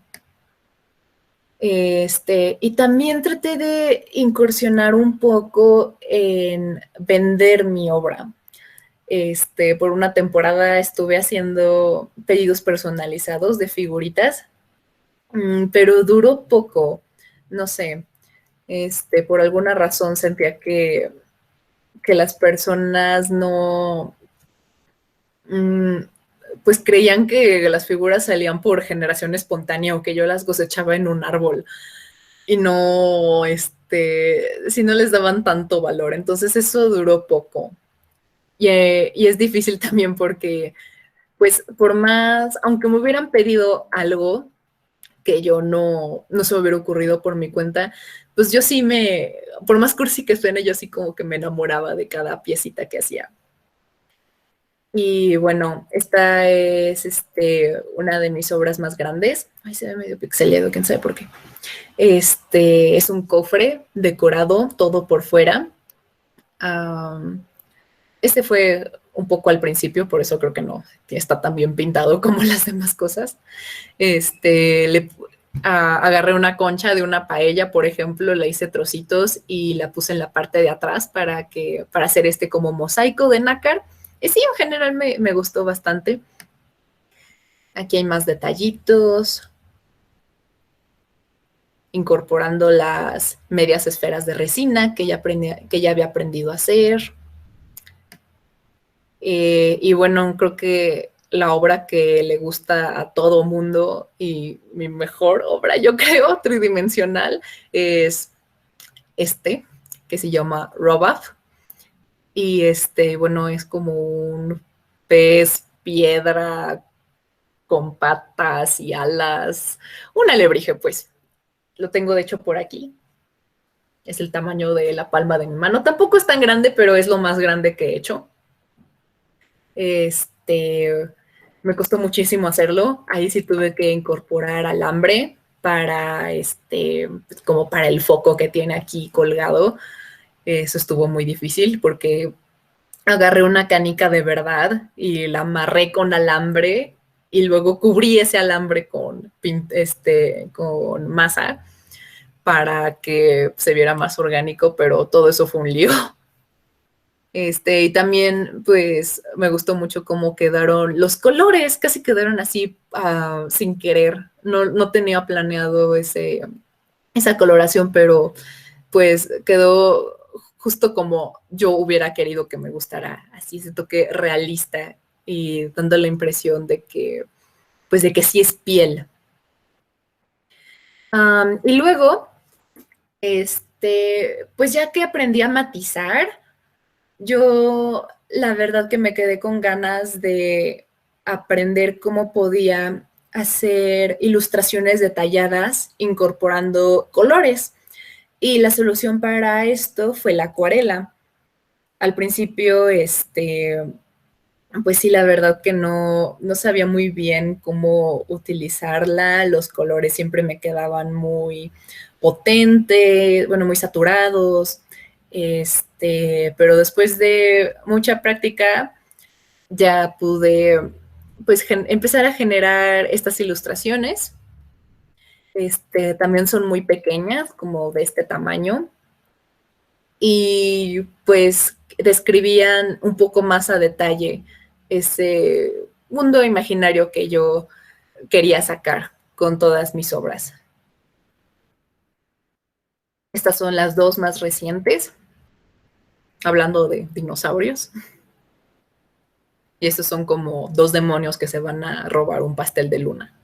Y también traté de incursionar un poco en vender mi obra. Por una temporada estuve haciendo pedidos personalizados de figuritas, pero duró poco, no sé, por alguna razón sentía que las personas no, mm, pues creían que las figuras salían por generación espontánea o que yo las cosechaba en un árbol y no, si no les daban tanto valor. Entonces eso duró poco. Y es difícil también porque, pues, por más, aunque me hubieran pedido algo que yo no se me hubiera ocurrido por mi cuenta, pues yo sí por más cursi que suene, yo sí como que me enamoraba de cada piecita que hacía. Y bueno, esta es una de mis obras más grandes. Ay, se ve medio pixeleado, quién sabe por qué. Es un cofre decorado todo por fuera. Um, fue un poco al principio, por eso creo que no está tan bien pintado como las demás cosas. Agarré una concha de una paella, por ejemplo, la hice trocitos y la puse en la parte de atrás para hacer como mosaico de nácar. Y sí, en general me gustó bastante. Aquí hay más detallitos, incorporando las medias esferas de resina que ya había aprendido a hacer. Y bueno, creo que la obra que le gusta a todo mundo y mi mejor obra, yo creo, tridimensional, es que se llama Robaf. Y bueno, es como un pez piedra con patas y alas, un alebrije, pues. Lo tengo de hecho por aquí. Es el tamaño de la palma de mi mano. Tampoco es tan grande, pero es lo más grande que he hecho. Me costó muchísimo hacerlo. Ahí sí tuve que incorporar alambre para como para el foco que tiene aquí colgado. Eso estuvo muy difícil porque agarré una canica de verdad y la amarré con alambre y luego cubrí ese alambre con masa para que se viera más orgánico, pero todo eso fue un lío. Y también, pues, me gustó mucho cómo quedaron los colores, casi quedaron así sin querer. No tenía planeado esa coloración, pero pues quedó justo como yo hubiera querido que me gustara, así ese toque realista y dando la impresión pues de que sí es piel. Y luego, pues ya que aprendí a matizar, yo la verdad que me quedé con ganas de aprender cómo podía hacer ilustraciones detalladas incorporando colores. Y la solución para esto fue la acuarela. Al principio, pues sí, la verdad que no sabía muy bien cómo utilizarla. Los colores siempre me quedaban muy potentes, bueno, muy saturados. Pero después de mucha práctica ya pude pues empezar a generar estas ilustraciones. También son muy pequeñas, como de este tamaño, y pues describían un poco más a detalle ese mundo imaginario que yo quería sacar con todas mis obras. Estas son las dos más recientes, hablando de dinosaurios. Y estos son como dos demonios que se van a robar un pastel de luna.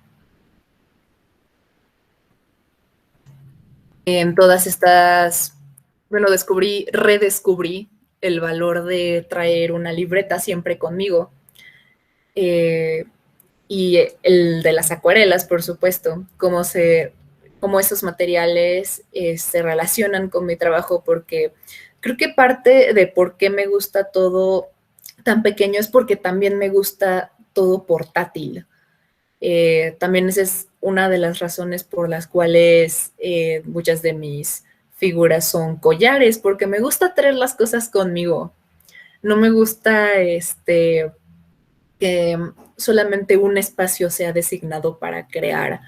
En todas estas, bueno, redescubrí el valor de traer una libreta siempre conmigo. Y el de las acuarelas, por supuesto, cómo esos materiales se relacionan con mi trabajo, porque creo que parte de por qué me gusta todo tan pequeño es porque también me gusta todo portátil. También esa es una de las razones por las cuales muchas de mis figuras son collares, porque me gusta traer las cosas conmigo. No me gusta que solamente un espacio sea designado para crear.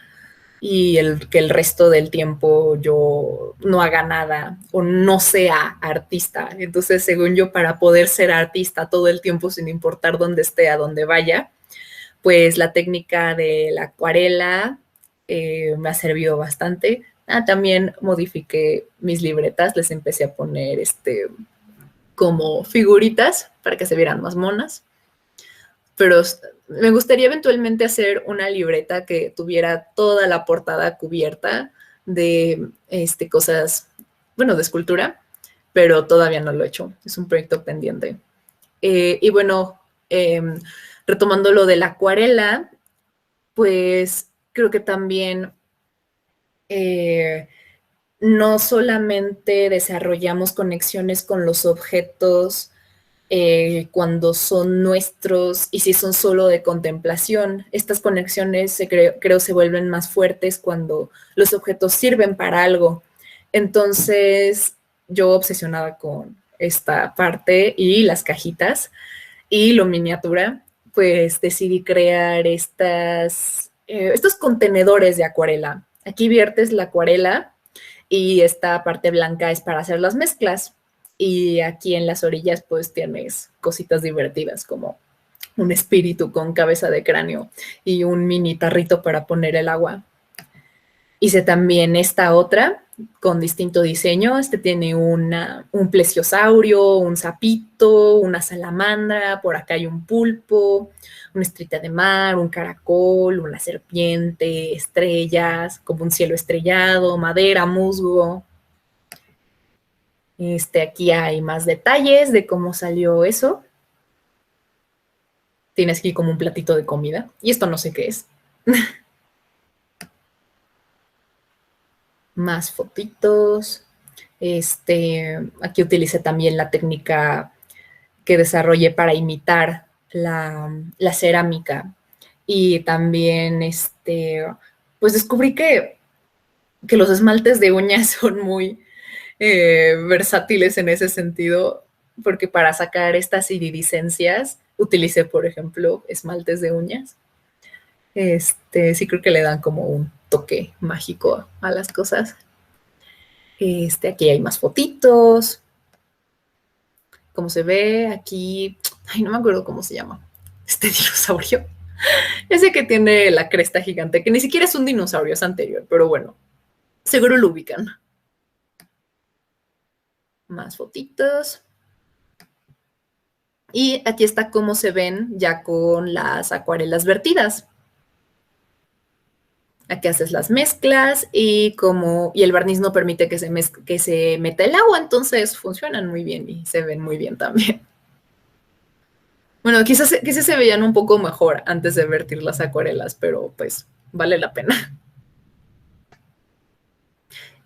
y que el resto del tiempo yo no haga nada o no sea artista. Entonces, según yo, para poder ser artista todo el tiempo sin importar dónde esté, a dónde vaya, pues la técnica de la acuarela me ha servido bastante. También modifiqué mis libretas, les empecé a poner como figuritas para que se vieran más monas. Pero me gustaría eventualmente hacer una libreta que tuviera toda la portada cubierta de cosas, bueno, de escultura, pero todavía no lo he hecho. Es un proyecto pendiente. Y bueno, retomando lo de la acuarela, pues creo que también no solamente desarrollamos conexiones con los objetos cuando son nuestros y si son solo de contemplación. Estas conexiones creo se vuelven más fuertes cuando los objetos sirven para algo. Entonces, yo obsesionada con esta parte y las cajitas y lo miniatura, pues decidí crear estos contenedores de acuarela. Aquí viertes la acuarela y esta parte blanca es para hacer las mezclas. Y aquí en las orillas pues tienes cositas divertidas como un espíritu con cabeza de cráneo y un mini tarrito para poner el agua. Hice también esta otra con distinto diseño. Tiene un plesiosaurio, un sapito, una salamandra, por acá hay un pulpo, una estrella de mar, un caracol, una serpiente, estrellas, como un cielo estrellado, madera, musgo. Aquí hay más detalles de cómo salió eso. Tienes aquí como un platito de comida. Y esto no sé qué es. Más fotitos. Aquí utilicé también la técnica que desarrollé para imitar la cerámica. Y también, pues descubrí que los esmaltes de uñas son muy versátiles en ese sentido, porque para sacar estas iridiscencias utilicé, por ejemplo, esmaltes de uñas. Sí creo que le dan como un toque mágico a las cosas. Aquí hay más fotitos. Como se ve aquí, ay, no me acuerdo cómo se llama este dinosaurio. Ese que tiene la cresta gigante, que ni siquiera es un dinosaurio, es anterior, pero bueno, seguro lo ubican. Más fotitos. Y aquí está cómo se ven ya con las acuarelas vertidas. Aquí haces las mezclas y el barniz no permite que se meta el agua, entonces funcionan muy bien y se ven muy bien también. Bueno, quizás se veían un poco mejor antes de vertir las acuarelas, pero pues vale la pena.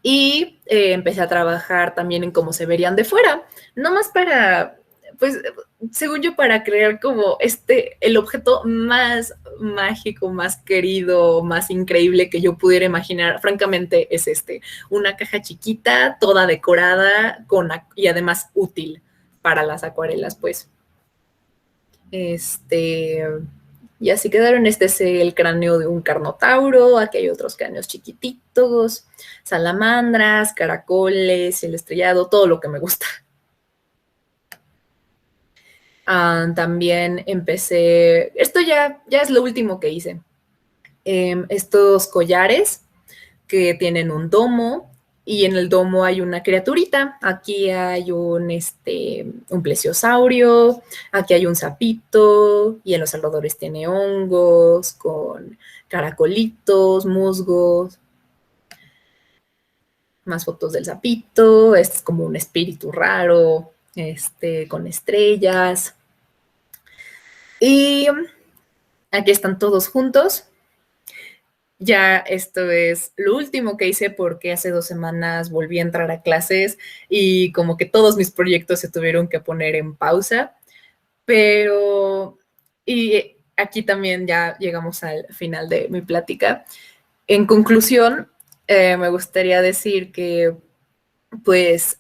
Y empecé a trabajar también en cómo se verían de fuera, no más para, pues, según yo, para crear como el objeto más mágico, más querido, más increíble que yo pudiera imaginar, francamente, es una caja chiquita, toda decorada, y además útil para las acuarelas, pues. Y así quedaron. Este es el cráneo de un carnotauro. Aquí hay otros cráneos chiquititos, salamandras, caracoles, el estrellado, todo lo que me gusta. También empecé, esto ya es lo último que hice. Estos collares que tienen un domo y en el domo hay una criaturita. Aquí hay un plesiosaurio, aquí hay un sapito y en los alrededores tiene hongos con caracolitos, musgos. Más fotos del sapito. Este es como un espíritu raro, con estrellas. Y aquí están todos juntos. Ya esto es lo último que hice porque hace 2 semanas volví a entrar a clases y como que todos mis proyectos se tuvieron que poner en pausa. Pero, y aquí también ya llegamos al final de mi plática. En conclusión, me gustaría decir que pues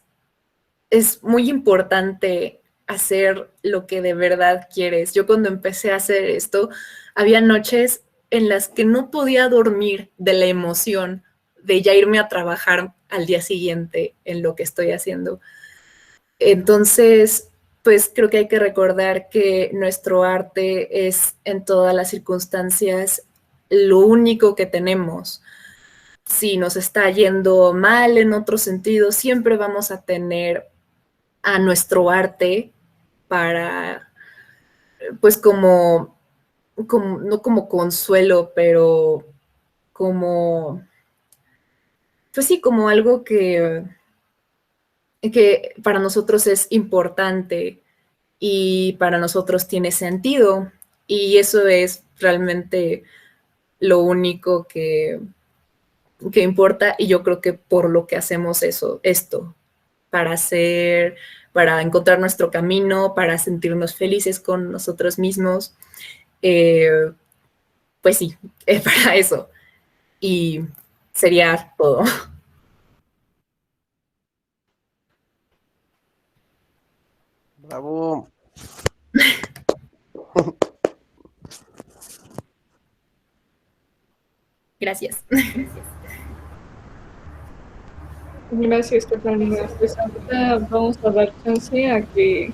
es muy importante hacer lo que de verdad quieres. Yo cuando empecé a hacer esto, había noches en las que no podía dormir de la emoción de ya irme a trabajar al día siguiente en lo que estoy haciendo. Entonces, pues creo que hay que recordar que nuestro arte es en todas las circunstancias lo único que tenemos. Si nos está yendo mal en otro sentido, siempre vamos a tener a nuestro arte para, pues no como consuelo, pero como, pues sí, como algo que para nosotros es importante y para nosotros tiene sentido. Y eso es realmente lo único que importa, y yo creo que por lo que hacemos esto, para hacer, para encontrar nuestro camino, para sentirnos felices con nosotros mismos, eh, pues sí, es para eso. Y sería todo.
Bravo.
Gracias.
Gracias, Catalina. Pues ahorita vamos a dar chance a que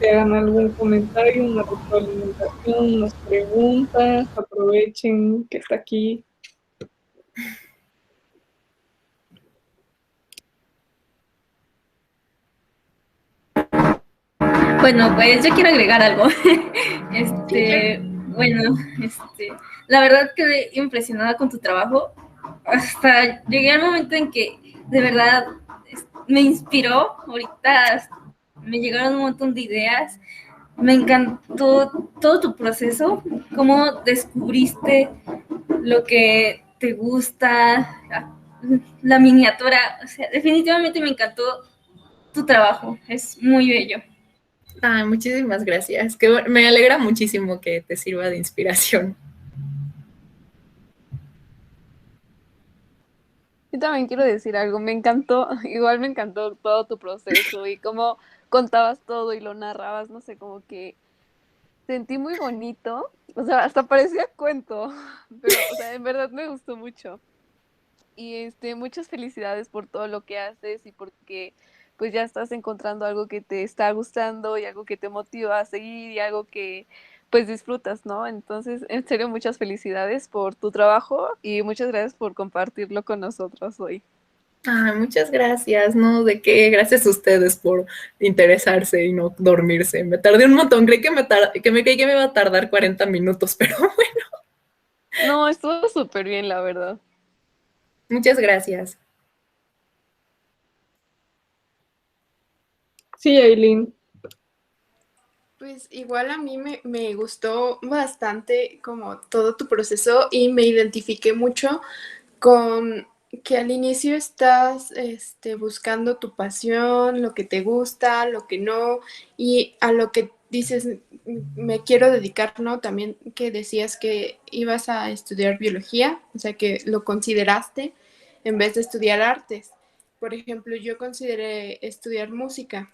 te hagan algún comentario, una retroalimentación, unas preguntas. Aprovechen que está aquí.
Bueno, pues yo quiero agregar algo. Bueno, la verdad quedé impresionada con tu trabajo. Hasta llegué al momento en que de verdad me inspiró. Ahorita me llegaron un montón de ideas. Me encantó todo tu proceso, cómo descubriste lo que te gusta, la miniatura. O sea, definitivamente me encantó tu trabajo. Es muy bello.
Muchísimas gracias. Que me alegra muchísimo que te sirva de inspiración.
Yo también quiero decir algo, me encantó, igual me encantó todo tu proceso y cómo contabas todo y lo narrabas, no sé, como que sentí muy bonito, o sea, hasta parecía cuento, pero, o sea, en verdad me gustó mucho. Y muchas felicidades por todo lo que haces y porque pues ya estás encontrando algo que te está gustando y algo que te motiva a seguir y algo que pues disfrutas, ¿no? Entonces, en serio, muchas felicidades por tu trabajo y muchas gracias por compartirlo con nosotros hoy.
Muchas gracias, ¿no? ¿De qué? Gracias a ustedes por interesarse y no dormirse. Me tardé un montón, creí que creí que me iba a tardar 40 minutos, pero bueno.
No, estuvo súper bien, la verdad.
Muchas gracias.
Sí, Aileen.
Pues igual a mí me gustó bastante como todo tu proceso y me identifiqué mucho con que al inicio estás buscando tu pasión, lo que te gusta, lo que no, y a lo que dices me quiero dedicar, ¿no? También que decías que ibas a estudiar biología, o sea que lo consideraste en vez de estudiar artes. Por ejemplo, yo consideré estudiar música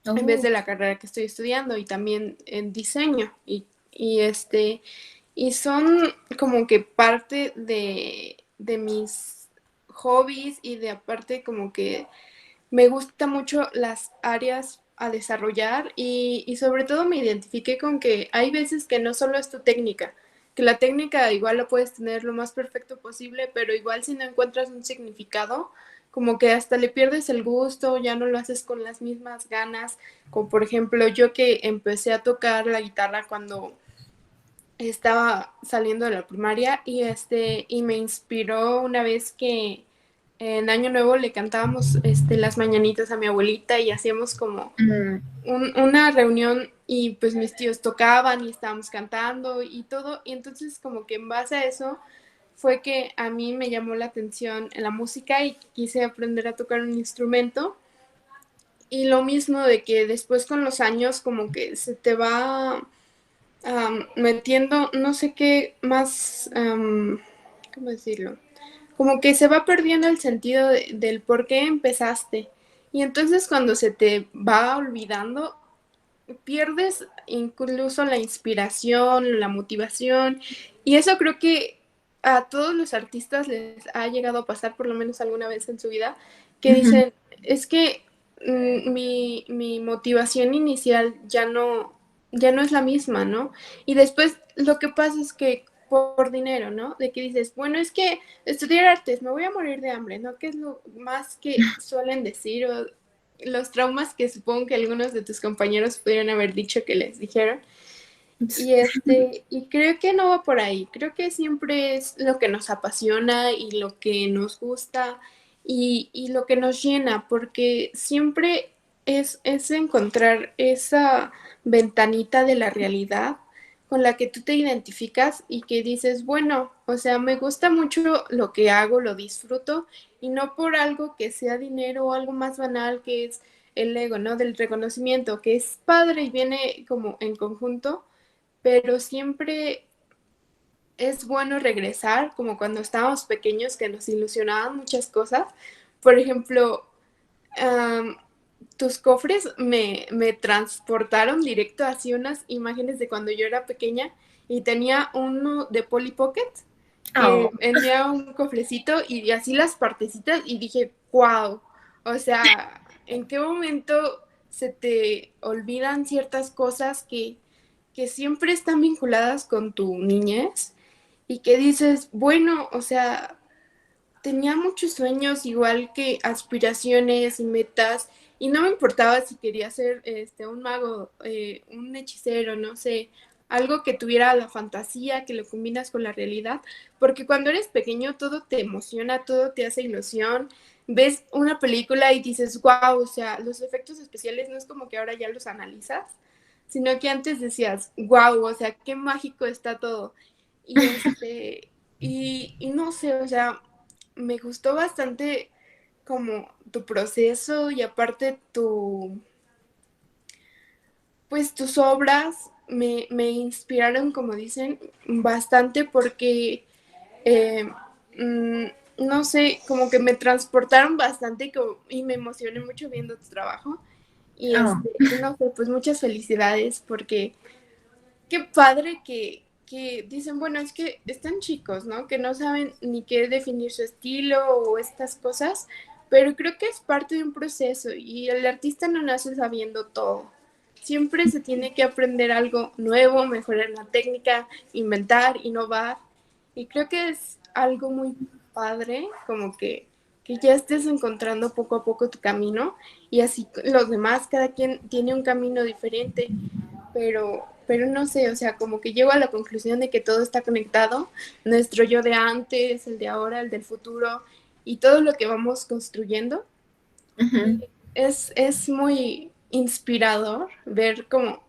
en vez de la carrera que estoy estudiando y también en diseño y son como que parte de mis hobbies y de aparte como que me gusta mucho las áreas a desarrollar y sobre todo me identifiqué con que hay veces que no solo es tu técnica, que la técnica igual la puedes tener lo más perfecto posible, pero igual si no encuentras un significado, como que hasta le pierdes el gusto, ya no lo haces con las mismas ganas, como por ejemplo yo que empecé a tocar la guitarra cuando estaba saliendo de la primaria y me inspiró una vez que en Año Nuevo le cantábamos las mañanitas a mi abuelita y hacíamos como una reunión y pues mis tíos tocaban y estábamos cantando y todo, y entonces como que en base a eso fue que a mí me llamó la atención la música y quise aprender a tocar un instrumento. Y lo mismo de que después con los años como que se te va metiendo, no sé qué más, ¿cómo decirlo? Como que se va perdiendo el sentido del por qué empezaste. Y entonces cuando se te va olvidando, pierdes incluso la inspiración, la motivación Y eso creo que a todos los artistas les ha llegado a pasar por lo menos alguna vez en su vida, que dicen, es que mi motivación inicial ya no es la misma, ¿no? Y después lo que pasa es que por dinero, ¿no? De que dices, bueno, es que estudiar artes, me voy a morir de hambre, ¿no? Que es lo más que suelen decir, o los traumas que supongo que algunos de tus compañeros pudieron haber dicho que les dijeron. Y creo que no va por ahí, creo que siempre es lo que nos apasiona y lo que nos gusta y lo que nos llena, porque siempre es encontrar esa ventanita de la realidad con la que tú te identificas y que dices, bueno, o sea, me gusta mucho lo que hago, lo disfruto, y no por algo que sea dinero o algo más banal que es el ego, ¿no? Del reconocimiento, que es padre y viene como en conjunto, pero siempre es bueno regresar, como cuando estábamos pequeños que nos ilusionaban muchas cosas. Por ejemplo, tus cofres me transportaron directo hacia unas imágenes de cuando yo era pequeña y tenía uno de Polly Pocket que tenía un cofrecito y así las partecitas y dije, wow, o sea, ¿en qué momento se te olvidan ciertas cosas que siempre están vinculadas con tu niñez y que dices, bueno, o sea, tenía muchos sueños, igual que aspiraciones y metas, y no me importaba si quería ser un mago, un hechicero, no sé, algo que tuviera la fantasía, que lo combinas con la realidad, porque cuando eres pequeño todo te emociona, todo te hace ilusión, ves una película y dices, wow, o sea, los efectos especiales no es como que ahora ya los analizas, sino que antes decías, wow, o sea, qué mágico está todo. Y no sé, o sea, me gustó bastante como tu proceso y aparte pues tus obras me inspiraron, como dicen, bastante porque, eh, mm, no sé, como que me transportaron bastante y me emocioné mucho viendo tu trabajo. Y no sé, pues muchas felicidades porque qué padre que dicen, bueno, es que están chicos, ¿no? Que no saben ni qué definir su estilo o estas cosas, pero creo que es parte de un proceso y el artista no nace sabiendo todo. Siempre se tiene que aprender algo nuevo, mejorar la técnica, inventar, innovar. Y creo que es algo muy padre, como que ya estés encontrando poco a poco tu camino y así los demás, cada quien tiene un camino diferente, pero no sé, o sea, como que llego a la conclusión de que todo está conectado, nuestro yo de antes, el de ahora, el del futuro y todo lo que vamos construyendo. Es muy inspirador ver como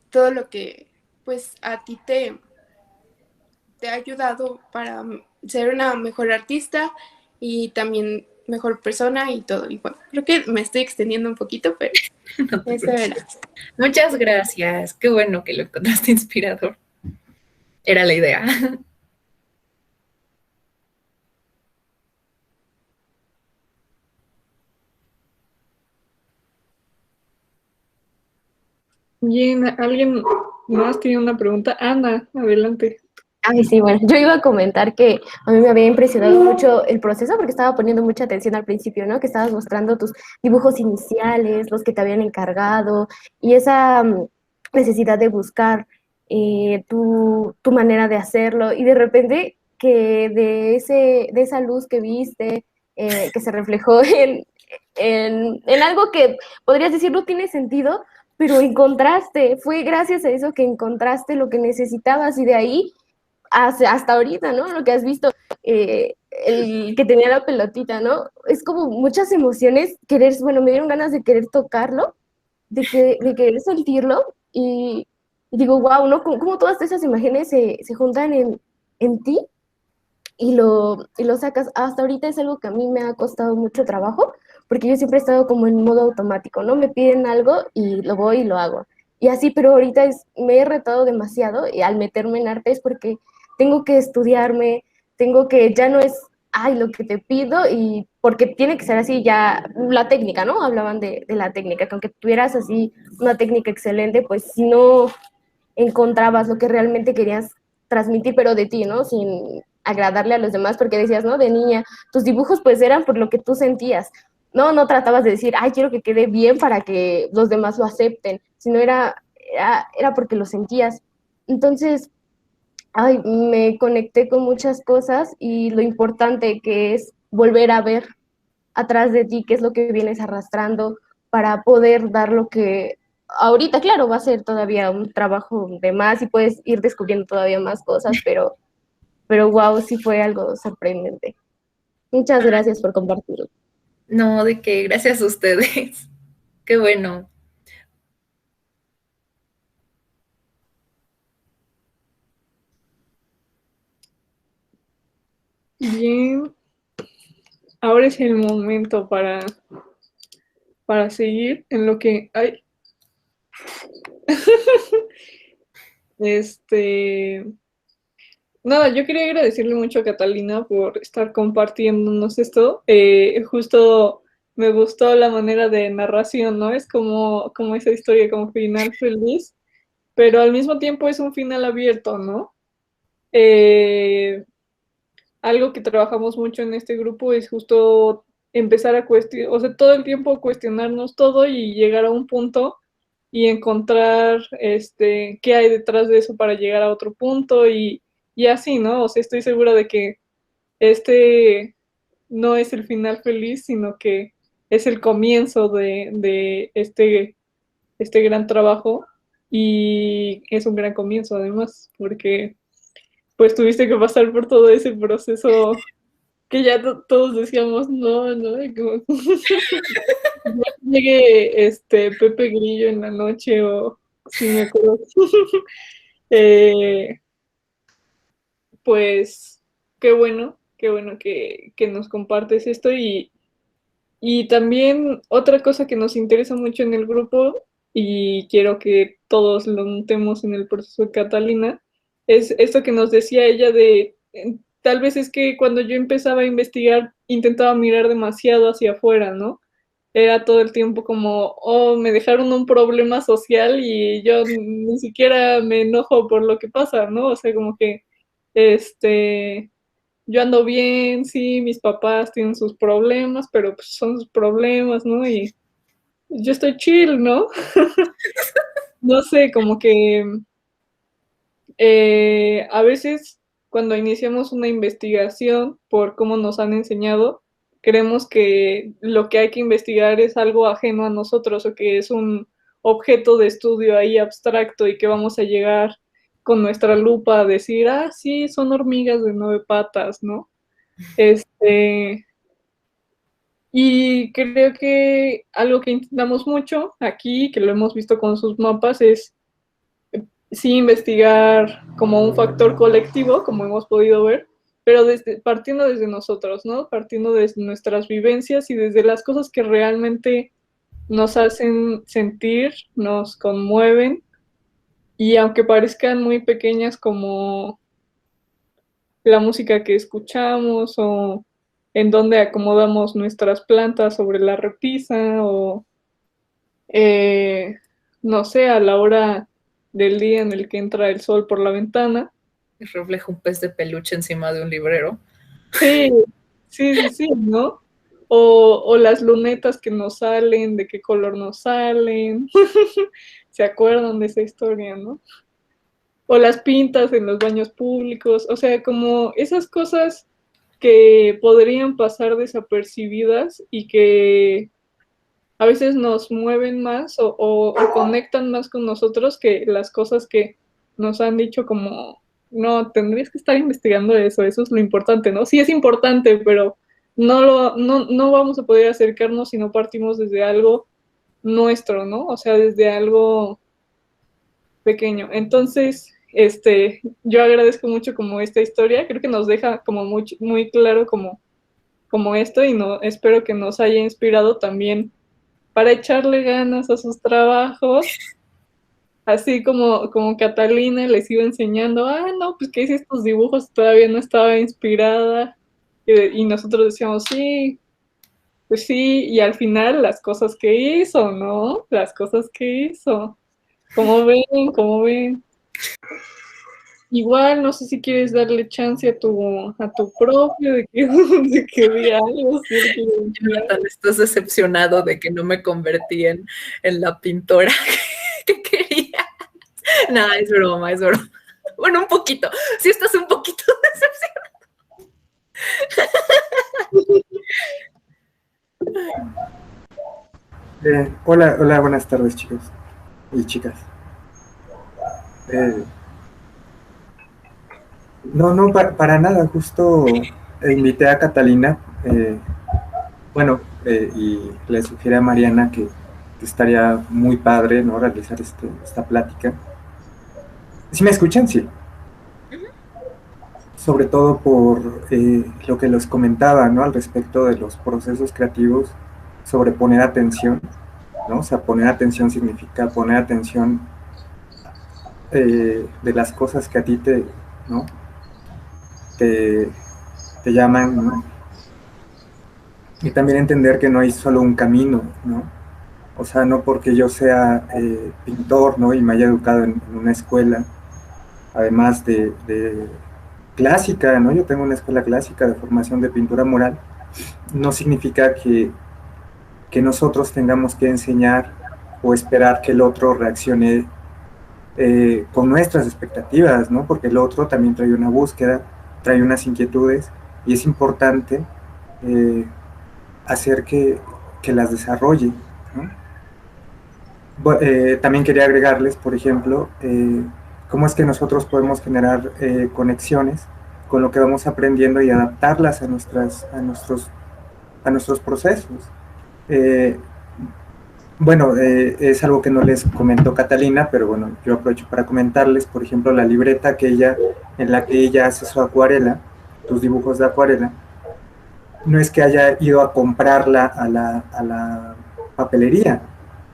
todo lo que pues a ti te ha ayudado para ser una mejor artista y también mejor persona y todo. Y bueno, creo que me estoy extendiendo un poquito, pero eso era.
Muchas gracias. Qué bueno que lo encontraste inspirador. Era la idea.
Bien, ¿alguien más tiene una pregunta? Ana, adelante.
Ay, sí, bueno, yo iba a comentar que a mí me había impresionado mucho el proceso porque estaba poniendo mucha atención al principio, ¿no? Que estabas mostrando tus dibujos iniciales, los que te habían encargado y esa necesidad de buscar tu manera de hacerlo y de repente que de esa luz que viste, que se reflejó en algo que podrías decir no tiene sentido, pero encontraste, fue gracias a eso que encontraste lo que necesitabas y de ahí hasta ahorita, ¿no? Lo que has visto, el que tenía la pelotita, ¿no? Es como muchas emociones, bueno, me dieron ganas de querer tocarlo, de querer sentirlo, y digo, wow, ¿no? Cómo todas esas imágenes se juntan en ti y lo sacas. Hasta ahorita es algo que a mí me ha costado mucho trabajo, porque yo siempre he estado como en modo automático, ¿no? Me piden algo y lo voy y lo hago. Y así, pero ahorita me he retado demasiado y al meterme en arte es porque tengo que estudiarme, ya no es, ay, lo que te pido, y porque tiene que ser así ya la técnica, ¿no? Hablaban de la técnica, que aunque tuvieras así una técnica excelente, pues si no encontrabas lo que realmente querías transmitir, pero de ti, ¿no? Sin agradarle a los demás, porque decías, ¿no? De niña, tus dibujos pues eran por lo que tú sentías. No tratabas de decir, ay, quiero que quede bien para que los demás lo acepten, sino era porque lo sentías. Entonces, ay, me conecté con muchas cosas y lo importante que es volver a ver atrás de ti qué es lo que vienes arrastrando para poder dar lo que ahorita, claro, va a ser todavía un trabajo de más y puedes ir descubriendo todavía más cosas, pero wow, sí fue algo sorprendente. Muchas gracias por compartirlo.
No, de qué, gracias a ustedes. Qué bueno.
Bien, ahora es el momento para seguir en lo que hay. Nada, yo quería agradecerle mucho a Catalina por estar compartiéndonos esto. Justo me gustó la manera de narración, ¿no? Es como esa historia, como final feliz, pero al mismo tiempo es un final abierto, ¿no? Algo que trabajamos mucho en este grupo es justo empezar a cuestionar, o sea, todo el tiempo cuestionarnos todo y llegar a un punto y encontrar qué hay detrás de eso para llegar a otro punto y así, ¿no? O sea, estoy segura de que este no es el final feliz, sino que es el comienzo de este gran trabajo y es un gran comienzo además, porque pues tuviste que pasar por todo ese proceso que ya todos decíamos, no, y como llegue Pepe Grillo en la noche o si me acuerdo. eh, pues qué bueno que nos compartes esto y también otra cosa que nos interesa mucho en el grupo y quiero que todos lo notemos en el proceso de Catalina, es esto que nos decía ella de, tal vez es que cuando yo empezaba a investigar intentaba mirar demasiado hacia afuera, ¿no? Era todo el tiempo como, oh, me dejaron un problema social y yo ni siquiera me enojo por lo que pasa, ¿no? O sea, como que, yo ando bien, sí, mis papás tienen sus problemas, pero pues son sus problemas, ¿no? Y yo estoy chill, ¿no? No sé, como que a veces cuando iniciamos una investigación por cómo nos han enseñado, creemos que lo que hay que investigar es algo ajeno a nosotros o que es un objeto de estudio ahí abstracto y que vamos a llegar con nuestra lupa a decir, ah, sí, son hormigas de 9 patas, ¿no? Y creo que algo que intentamos mucho aquí, que lo hemos visto con sus mapas, es sí investigar como un factor colectivo, como hemos podido ver, pero partiendo desde nosotros, ¿no? Partiendo desde nuestras vivencias y desde las cosas que realmente nos hacen sentir, nos conmueven, y aunque parezcan muy pequeñas como la música que escuchamos o en dónde acomodamos nuestras plantas sobre la repisa o eh, no sé, a la hora del día en el que entra el sol por la ventana.
Refleja un pez de peluche encima de un librero.
Sí, sí, ¿no? O las lunetas que nos salen, de qué color nos salen. ¿Se acuerdan de esa historia, no? O las pintas en los baños públicos, o sea, como esas cosas que podrían pasar desapercibidas y que a veces nos mueven más o conectan más con nosotros que las cosas que nos han dicho como, no, tendrías que estar investigando eso es lo importante, ¿no? Sí es importante, pero no vamos a poder acercarnos si no partimos desde algo nuestro, ¿no? O sea, desde algo pequeño. Entonces, yo agradezco mucho como esta historia, creo que nos deja como muy claro como esto y no, espero que nos haya inspirado también para echarle ganas a sus trabajos, así como Catalina les iba enseñando, ah, no, pues que hice estos dibujos, todavía no estaba inspirada, y nosotros decíamos, sí, pues sí, y al final las cosas que hizo, ¿no? Las cosas que hizo. ¿Cómo ven? ¿Cómo ven? Igual, no sé si quieres darle chance a tu propio de que, de que diga algo. Si él quiere decir algo.
Jonathan, estás decepcionado de que no me convertí en la pintora que quería. No, es broma, es broma. Bueno, un poquito. Sí estás un poquito
Hola, hola, buenas tardes, chicos y chicas. Eh, no, no, para nada, justo invité a Catalina, bueno, y le sugiere a Mariana que estaría muy padre, ¿no? Realizar esta plática. ¿Sí me escuchan? Sí. Sobre todo por lo que les comentaba, ¿no? Al respecto de los procesos creativos, sobre poner atención, ¿no? O sea, poner atención significa poner atención de las cosas que a ti ¿no? te, te llaman, ¿no? Y también entender que no hay solo un camino, ¿no? O sea, no porque yo sea pintor, ¿no? Y me haya educado en una escuela, además de clásica, ¿no? Yo tengo una escuela clásica de formación de pintura mural, no significa que nosotros tengamos que enseñar o esperar que el otro reaccione con nuestras expectativas, ¿no? Porque el otro también trae una búsqueda, trae unas inquietudes y es importante hacer que las desarrolle, ¿no? También quería agregarles, por ejemplo, cómo es que nosotros podemos generar conexiones con lo que vamos aprendiendo y adaptarlas a nuestros procesos. Eh, bueno, es algo que no les comentó Catalina, pero bueno, yo aprovecho para comentarles, por ejemplo, la libreta en la que ella hace su acuarela, tus dibujos de acuarela, no es que haya ido a comprarla a la papelería.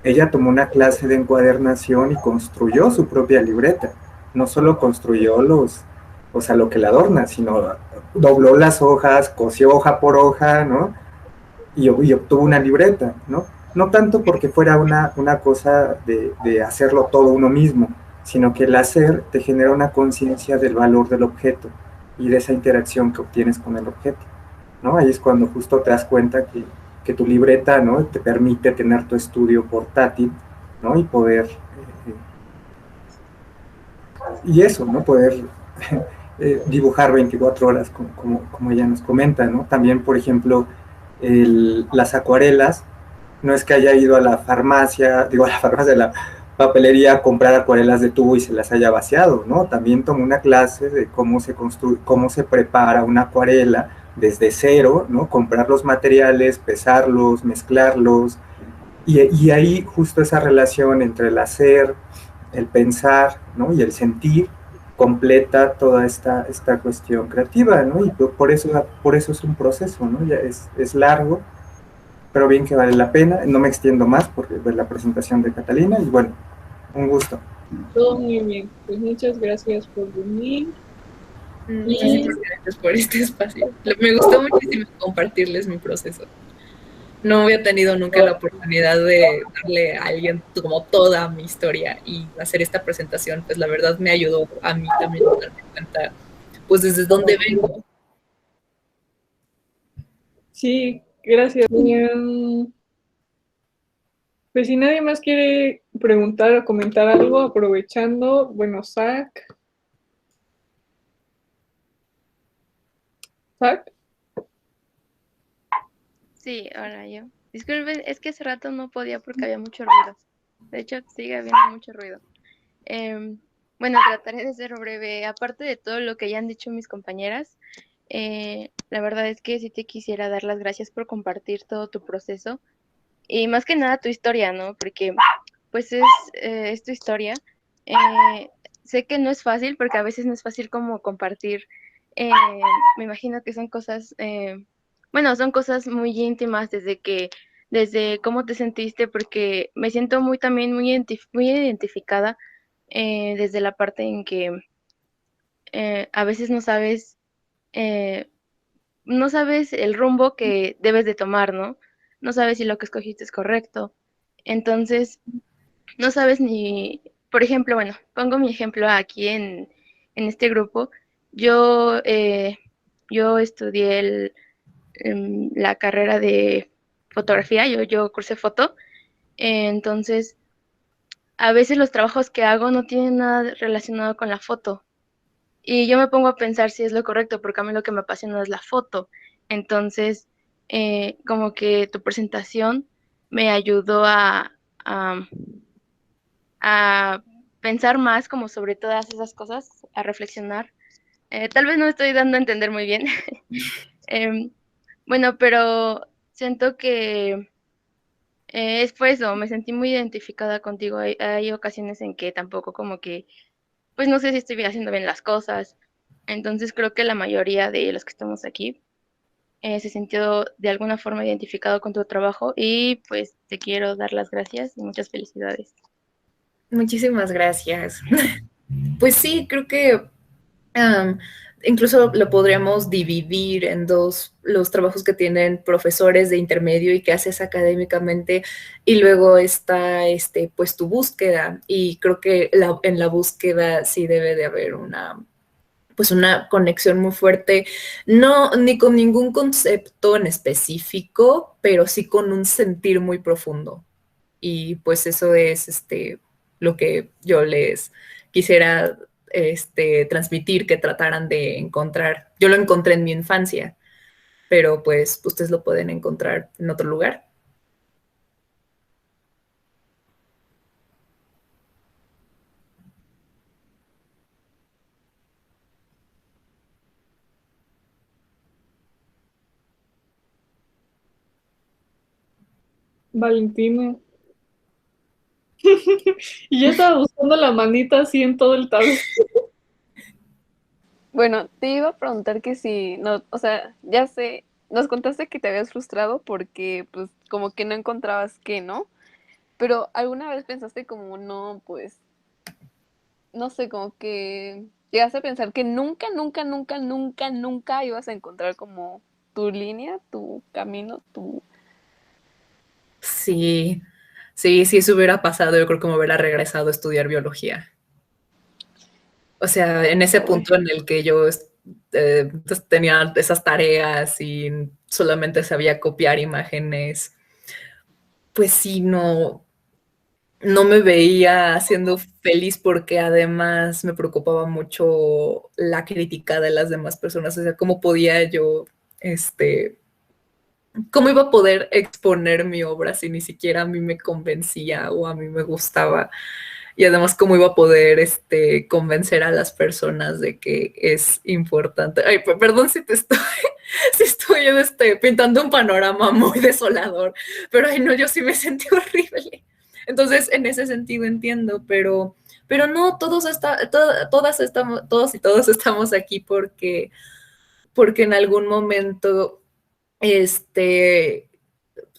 Ella tomó una clase de encuadernación y construyó su propia libreta. No solo construyó o sea, lo que la adorna, sino dobló las hojas, cosió hoja por hoja, ¿no? Y obtuvo una libreta, ¿no? No tanto porque fuera una cosa de hacerlo todo uno mismo, sino que el hacer te genera una conciencia del valor del objeto y de esa interacción que obtienes con el objeto, ¿no? Ahí es cuando justo te das cuenta que tu libreta, ¿no? Te permite tener tu estudio portátil, ¿no? Y poder, y eso, ¿no? Poder dibujar 24 horas, como ella nos comenta, ¿no? También, por ejemplo, las acuarelas, no es que haya ido a la farmacia, digo, a la farmacia, de la papelería a comprar acuarelas de tubo y se las haya vaciado, ¿no? También tomó una clase de cómo se construye, cómo se prepara una acuarela desde cero, ¿no? Comprar los materiales, pesarlos, mezclarlos, y ahí justo esa relación entre el hacer, el pensar, ¿no? Y el sentir completa toda esta cuestión creativa, ¿no? Y por eso es un proceso, ¿no? Ya es largo, pero bien que vale la pena. No me extiendo más porque es la presentación de Catalina y bueno, un gusto.
Todo muy bien. Pues muchas gracias por venir.
Muchísimas gracias por este espacio. Me gustó muchísimo compartirles mi proceso. No había tenido nunca la oportunidad de darle a alguien como toda mi historia y hacer esta presentación, pues la verdad me ayudó a mí también a darme cuenta, pues desde dónde vengo.
Sí, gracias. Pues si nadie más quiere preguntar o comentar algo, aprovechando, bueno, Zach. ¿Zach?
Sí, ahora yo. Disculpen, es que hace rato no podía porque había mucho ruido. De hecho, sigue habiendo mucho ruido. Bueno, trataré de ser breve. Aparte de todo lo que ya han dicho mis compañeras, la verdad es que sí te quisiera dar las gracias por compartir todo tu proceso y más que nada tu historia, ¿no? Porque pues es tu historia. Sé que no es fácil porque a veces no es fácil como compartir. Me imagino que son cosas, bueno, son cosas muy íntimas desde cómo te sentiste, porque me siento muy también muy identificada desde la parte en que a veces eh, no sabes el rumbo que debes de tomar, ¿no? No sabes si lo que escogiste es correcto. Entonces, no sabes ni, por ejemplo, bueno, pongo mi ejemplo aquí en en este grupo, yo, yo estudié la carrera de fotografía, yo cursé foto, entonces a veces los trabajos que hago no tienen nada relacionado con la foto. Y yo me pongo a pensar si es lo correcto, porque a mí lo que me apasiona es la foto. Entonces, como que tu presentación me ayudó a pensar más como sobre todas esas cosas, a reflexionar. Tal vez no me estoy dando a entender muy bien. Bueno, pero siento que fue eso, me sentí muy identificada contigo. Hay ocasiones en que tampoco como que, pues no sé si estoy haciendo bien las cosas. Entonces creo que la mayoría de los que estamos aquí se sintió de alguna forma identificado con tu trabajo y pues te quiero dar las gracias y muchas felicidades.
Muchísimas gracias. Pues sí, creo que incluso lo podríamos dividir en dos, los trabajos que tienen profesores de intermedio y que haces académicamente, y luego está pues tu búsqueda, y creo que en la búsqueda sí debe de haber pues una conexión muy fuerte, no ni con ningún concepto en específico, pero sí con un sentir muy profundo. Y pues eso es lo que yo les quisiera transmitir, que trataran de encontrar. Yo lo encontré en mi infancia, pero pues ustedes lo pueden encontrar en otro lugar.
Valentina. Y yo estaba buscando la manita así en todo el tablero.
Bueno, te iba a preguntar que si, no, o sea, ya sé, nos contaste que te habías frustrado porque pues como que no encontrabas qué, ¿no? Pero ¿alguna vez pensaste como no, pues, no sé, como que llegaste a pensar que nunca, nunca, nunca, nunca, nunca ibas a encontrar como tu línea, tu camino, tu...
Sí, sí, si eso hubiera pasado, yo creo que me hubiera regresado a estudiar biología. O sea, en ese punto en el que yo pues, tenía esas tareas y solamente sabía copiar imágenes, pues sí, no me veía siendo feliz, porque además me preocupaba mucho la crítica de las demás personas. O sea, cómo podía yo, cómo iba a poder exponer mi obra si ni siquiera a mí me convencía o a mí me gustaba. Y además cómo iba a poder convencer a las personas de que es importante. Ay, perdón si te estoy, si estoy pintando un panorama muy desolador, pero ay no, yo sí me sentí horrible. Entonces, en ese sentido entiendo, pero no, todos y todos estamos aquí porque en algún momento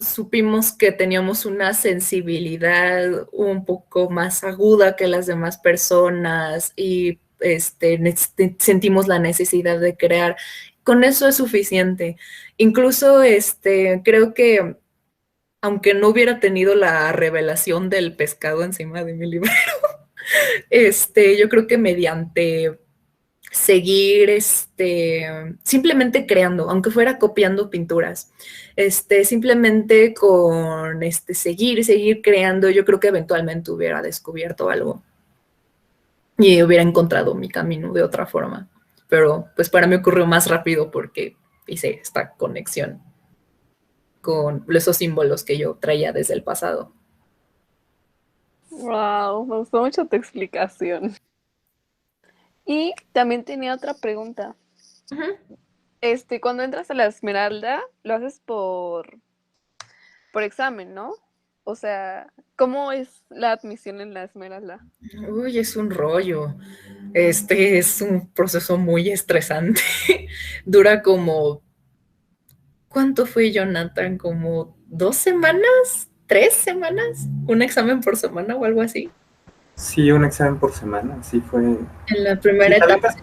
supimos que teníamos una sensibilidad un poco más aguda que las demás personas y sentimos la necesidad de crear. Con eso es suficiente. Incluso creo que aunque no hubiera tenido la revelación del pescado encima de mi libro, yo creo que mediante seguir simplemente creando, aunque fuera copiando pinturas, simplemente con seguir creando, yo creo que eventualmente hubiera descubierto algo y hubiera encontrado mi camino de otra forma. Pero pues para mí ocurrió más rápido porque hice esta conexión con esos símbolos que yo traía desde el pasado.
Wow, me gustó mucho tu explicación. Y también tenía otra pregunta.
Uh-huh.
Cuando entras a la Esmeralda, lo haces por examen, ¿no? O sea, ¿cómo es la admisión en la Esmeralda?
Uy, es un rollo. Es un proceso muy estresante. Dura como... ¿Cuánto fue, Jonathan? ¿Como 2 semanas? ¿3 semanas? ¿Un examen por semana o algo así?
Sí, un examen por semana, sí fue.
En la primera etapa.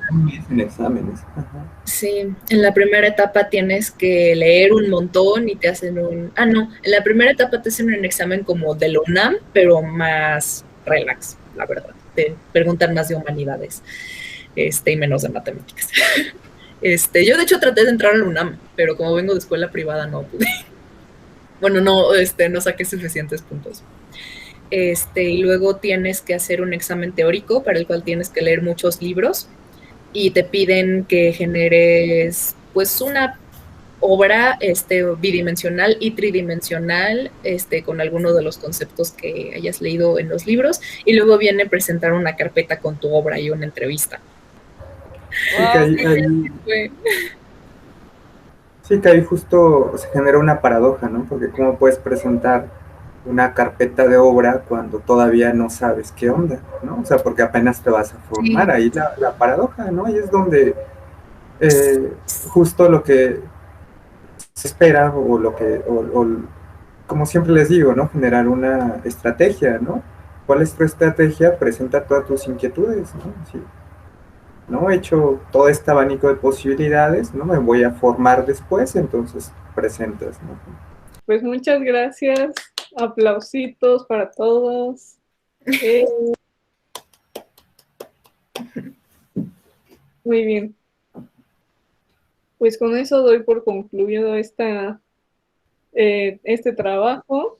En exámenes. Ajá.
Sí, en la primera etapa tienes que leer un montón y te hacen un... Ah, no, en la primera etapa te hacen un examen como de la UNAM, pero más relax, la verdad. Te preguntan más de humanidades. y menos de matemáticas. Yo de hecho traté de entrar a la UNAM, pero como vengo de escuela privada no pude. Bueno, no saqué suficientes puntos. Y luego tienes que hacer un examen teórico para el cual tienes que leer muchos libros y te piden que generes pues una obra bidimensional y tridimensional con alguno de los conceptos que hayas leído en los libros, y luego viene presentar una carpeta con tu obra y una entrevista.
Sí, que ahí justo se genera una paradoja, ¿no? Porque cómo puedes presentar una carpeta de obra cuando todavía no sabes qué onda, ¿no? O sea, porque apenas te vas a formar, ahí la paradoja, ¿no? Y es donde justo lo que se espera o lo que, como siempre les digo, ¿no? Generar una estrategia, ¿no? ¿Cuál es tu estrategia? Presenta todas tus inquietudes, ¿no? Sí. ¿No? He hecho todo este abanico de posibilidades, ¿no? Me voy a formar después, entonces presentas, ¿no?
Pues muchas gracias, aplausitos para todos. Muy bien. Pues con eso doy por concluido este trabajo.